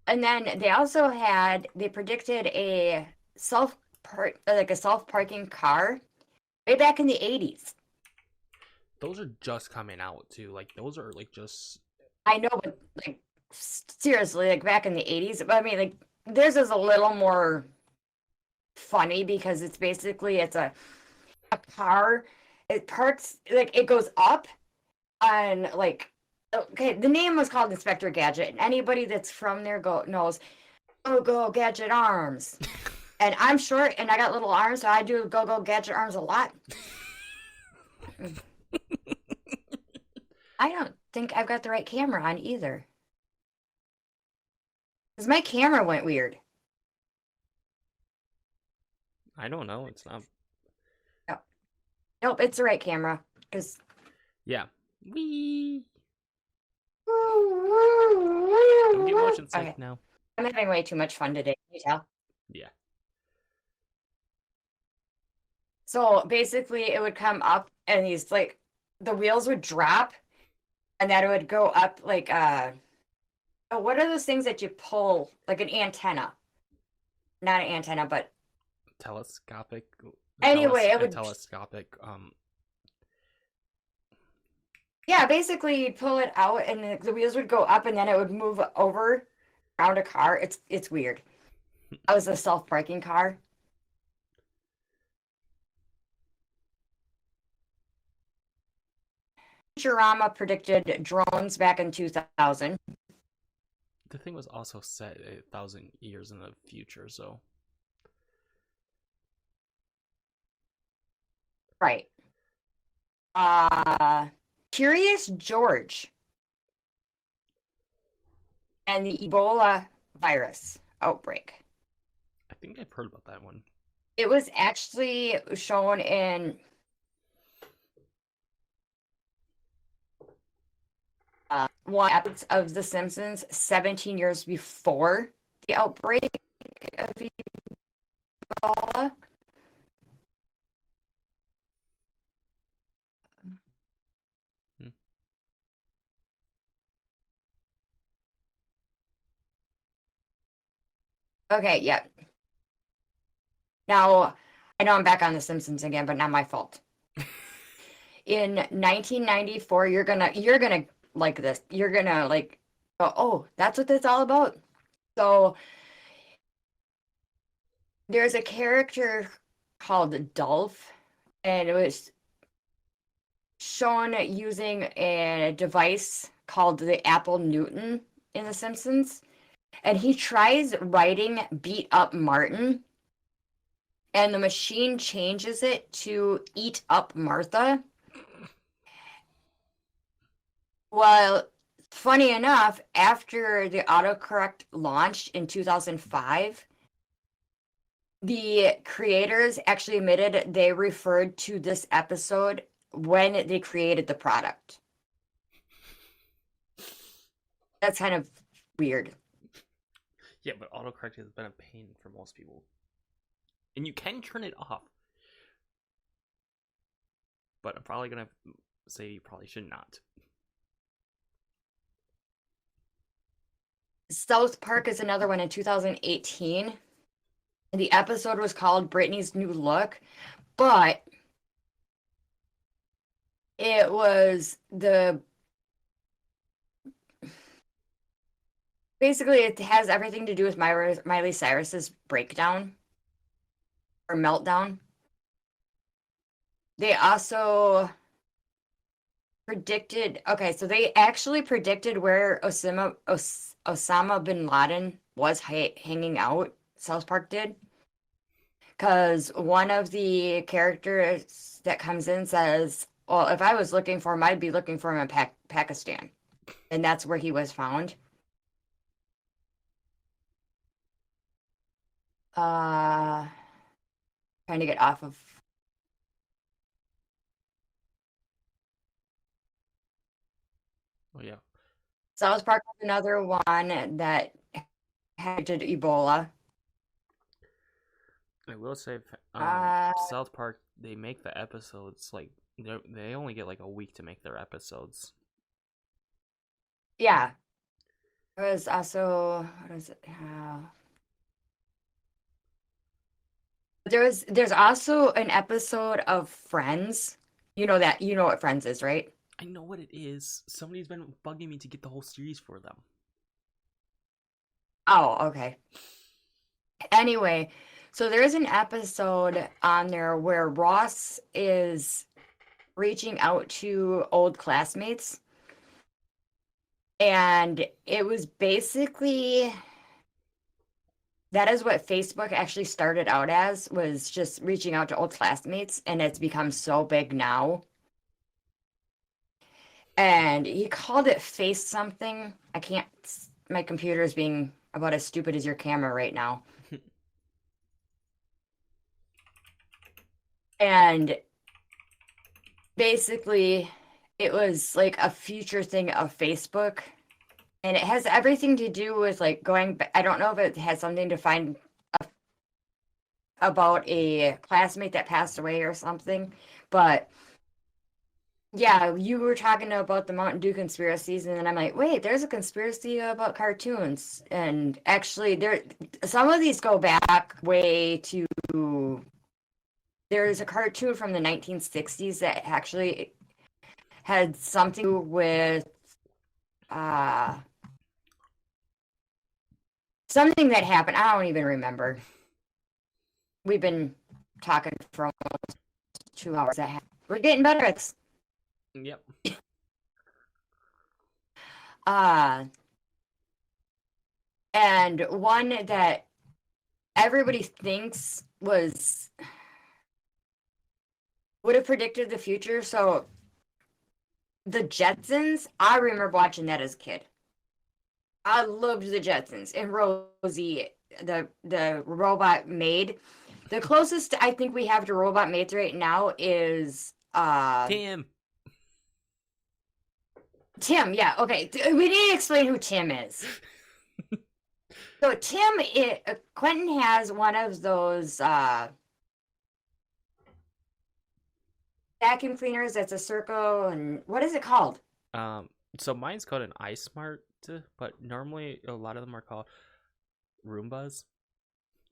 And then they also they predicted a self-parking car way back in the 80s. Those are just coming out too. Like those are like just I know, but like seriously, like back in the 80s. But I mean, like theirs is a little more funny because it's basically it's a car. It parks like it goes up on like okay, the name was called Inspector Gadget, and anybody that's from there knows go Gadget Arms. And I'm short and I got little arms, so I do go Gadget Arms a lot. I don't think I've got the right camera on either. Because my camera went weird. I don't know. It's not. Nope, it's the right camera. Because Yeah. Wee. Don't get motion sick okay. now. I'm having way too much fun today. Can you tell? Yeah. So basically, it would come up, and these like the wheels would drop, and that it would go up like oh, what are those things that you pull like an antenna? Not an antenna, but Telescopic. Anyway, it would- telescopic. yeah, basically you'd pull it out, and the wheels would go up, and then it would move over around a car. It's weird. That was a self-parking car. Futurama predicted drones back in 2000. The thing was also set 1,000 years in the future, so Right. Curious George and the Ebola virus outbreak. I think I've heard about that one. It was actually shown in one episode of The Simpsons 17 years before the outbreak of Ebola. Okay, yeah. Now, I know I'm back on The Simpsons again, but not my fault. In 1994, you're gonna like this. You're gonna like go, oh, that's what that's all about. So there's a character called Dolph, and it was shown using a device called the Apple Newton in The Simpsons. And he tries writing beat up Martin, and the machine changes it to eat up Martha. Well, funny enough, after the autocorrect launched in 2005, the creators actually admitted they referred to this episode when they created the product. That's kind of weird. Yeah, but autocorrect has been a pain for most people. And you can turn it off. But I'm probably going to say you probably should not. South Park is another one in 2018. The episode was called Britney's New Look, but it was basically it has everything to do with Miley Cyrus's breakdown or meltdown. They also predicted, okay, so they actually predicted where Osama bin Laden was hanging out. South Park did. Because one of the characters that comes in says, well, if I was looking for him, I'd be looking for him in Pakistan. And that's where he was found. Trying to get off of. Oh yeah. South Park was another one that had to Ebola. I will say, Uh, South Park, they make the episodes like they only get like a week to make their episodes. yeah. There was also, what is it? There's also an episode of Friends. You know what Friends is, right? I know what it is. Somebody's been bugging me to get the whole series for them. Oh, okay. Anyway, so there's an episode on there where Ross is reaching out to old classmates. And it was basically, that is what Facebook actually started out as, was just reaching out to old classmates, and it's become so big now. And he called it Face something. I can't, my computer is being about as stupid as your camera right now. And basically, it was like a future thing of Facebook. And it has everything to do with like going, I don't know if it has something to find about a classmate that passed away or something. But yeah, you were talking about the Mountain Dew conspiracies, and then I'm like, wait, there's a conspiracy about cartoons. And actually, some of these go back way to, there's a cartoon from the 1960s that actually had something to do with something that happened. I don't even remember. We've been talking for almost 2 hours. We're getting better at this. Yep. And one that everybody thinks would have predicted the future. So the Jetsons, I remember watching that as a kid. I loved the Jetsons and Rosie, the robot maid. The closest I think we have to robot maids right now is Tim. Tim, yeah, okay. We need to explain who Tim is. So Tim, Quentin has one of those vacuum cleaners that's a circle, and what is it called? So mine's called an iSmart, but normally a lot of them are called Roombas.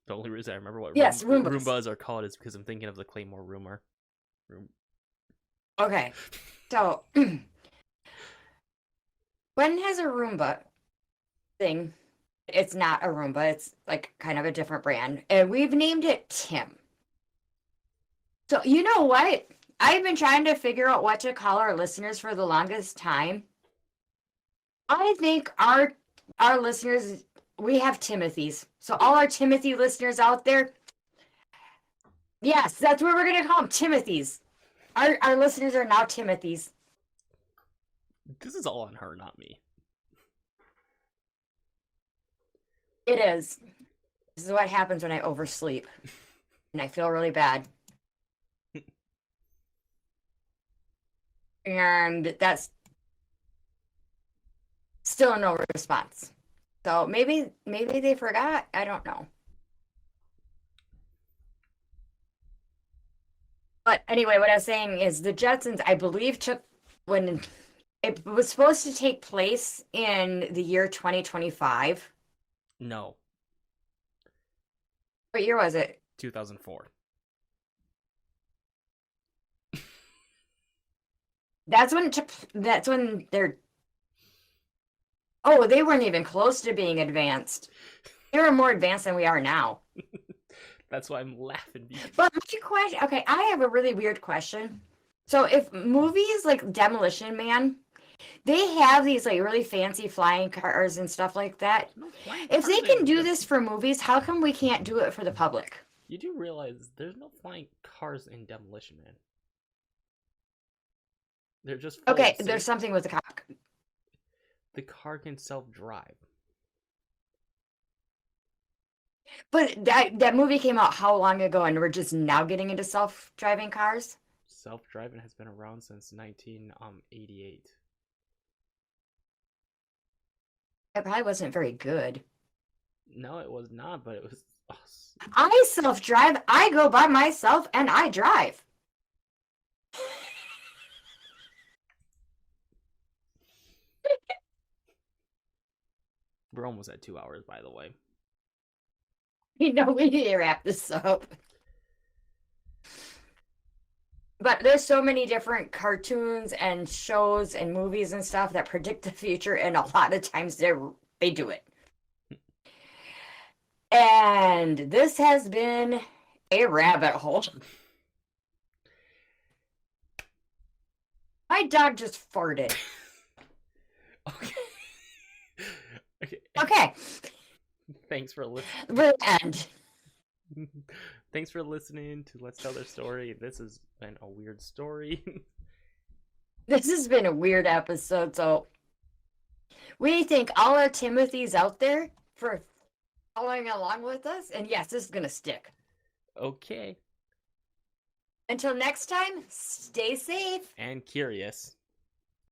The only reason I remember what Roombas are called is because I'm thinking of the Claymore rumor. Okay, so Quentin has a Roomba thing. It's not a Roomba. It's like kind of a different brand. And we've named it Tim. So you know what? I've been trying to figure out what to call our listeners for the longest time. I think our listeners, we have Timothys. So all our Timothy listeners out there, yes, that's what we're going to call them, Timothys. Our listeners are now Timothys. This is all on her, not me. It is. This is what happens when I oversleep. And I feel really bad. And that's still no response. So maybe they forgot. I don't know. But anyway, what I was saying is the Jetsons, I believe, when it was supposed to take place in the year 2025. No. What year was it? 2004. That's when they're. Oh, they weren't even close to being advanced. They were more advanced than we are now. That's why I'm laughing. But my question, okay, I have a really weird question. So if movies like Demolition Man, They have these like really fancy flying cars and stuff like that. No flying If they cars can in do the- this for movies, how come we can't do it for the public? You do realize there's no flying cars in Demolition Man. They're just full Okay, of safe- there's something with the cock. The car can self-drive. But that movie came out how long ago, and we're just now getting into self-driving cars? Self-driving has been around since 1988. It probably wasn't very good. No, it was not, but it was. I self-drive. I go by myself, and I drive. We're almost at 2 hours, by the way. You know, we need to wrap this up. But there's so many different cartoons and shows and movies and stuff that predict the future, and a lot of times they do it. And this has been a rabbit hole. My dog just farted. Okay. Okay. Okay, Thanks for listening. we're end. Thanks for listening to Let's Tell Their Story. This has been a weird story. This has been a weird episode, so we thank all our Timothys out there for following along with us. And yes, this is going to stick. Okay. Until next time, stay safe. And curious.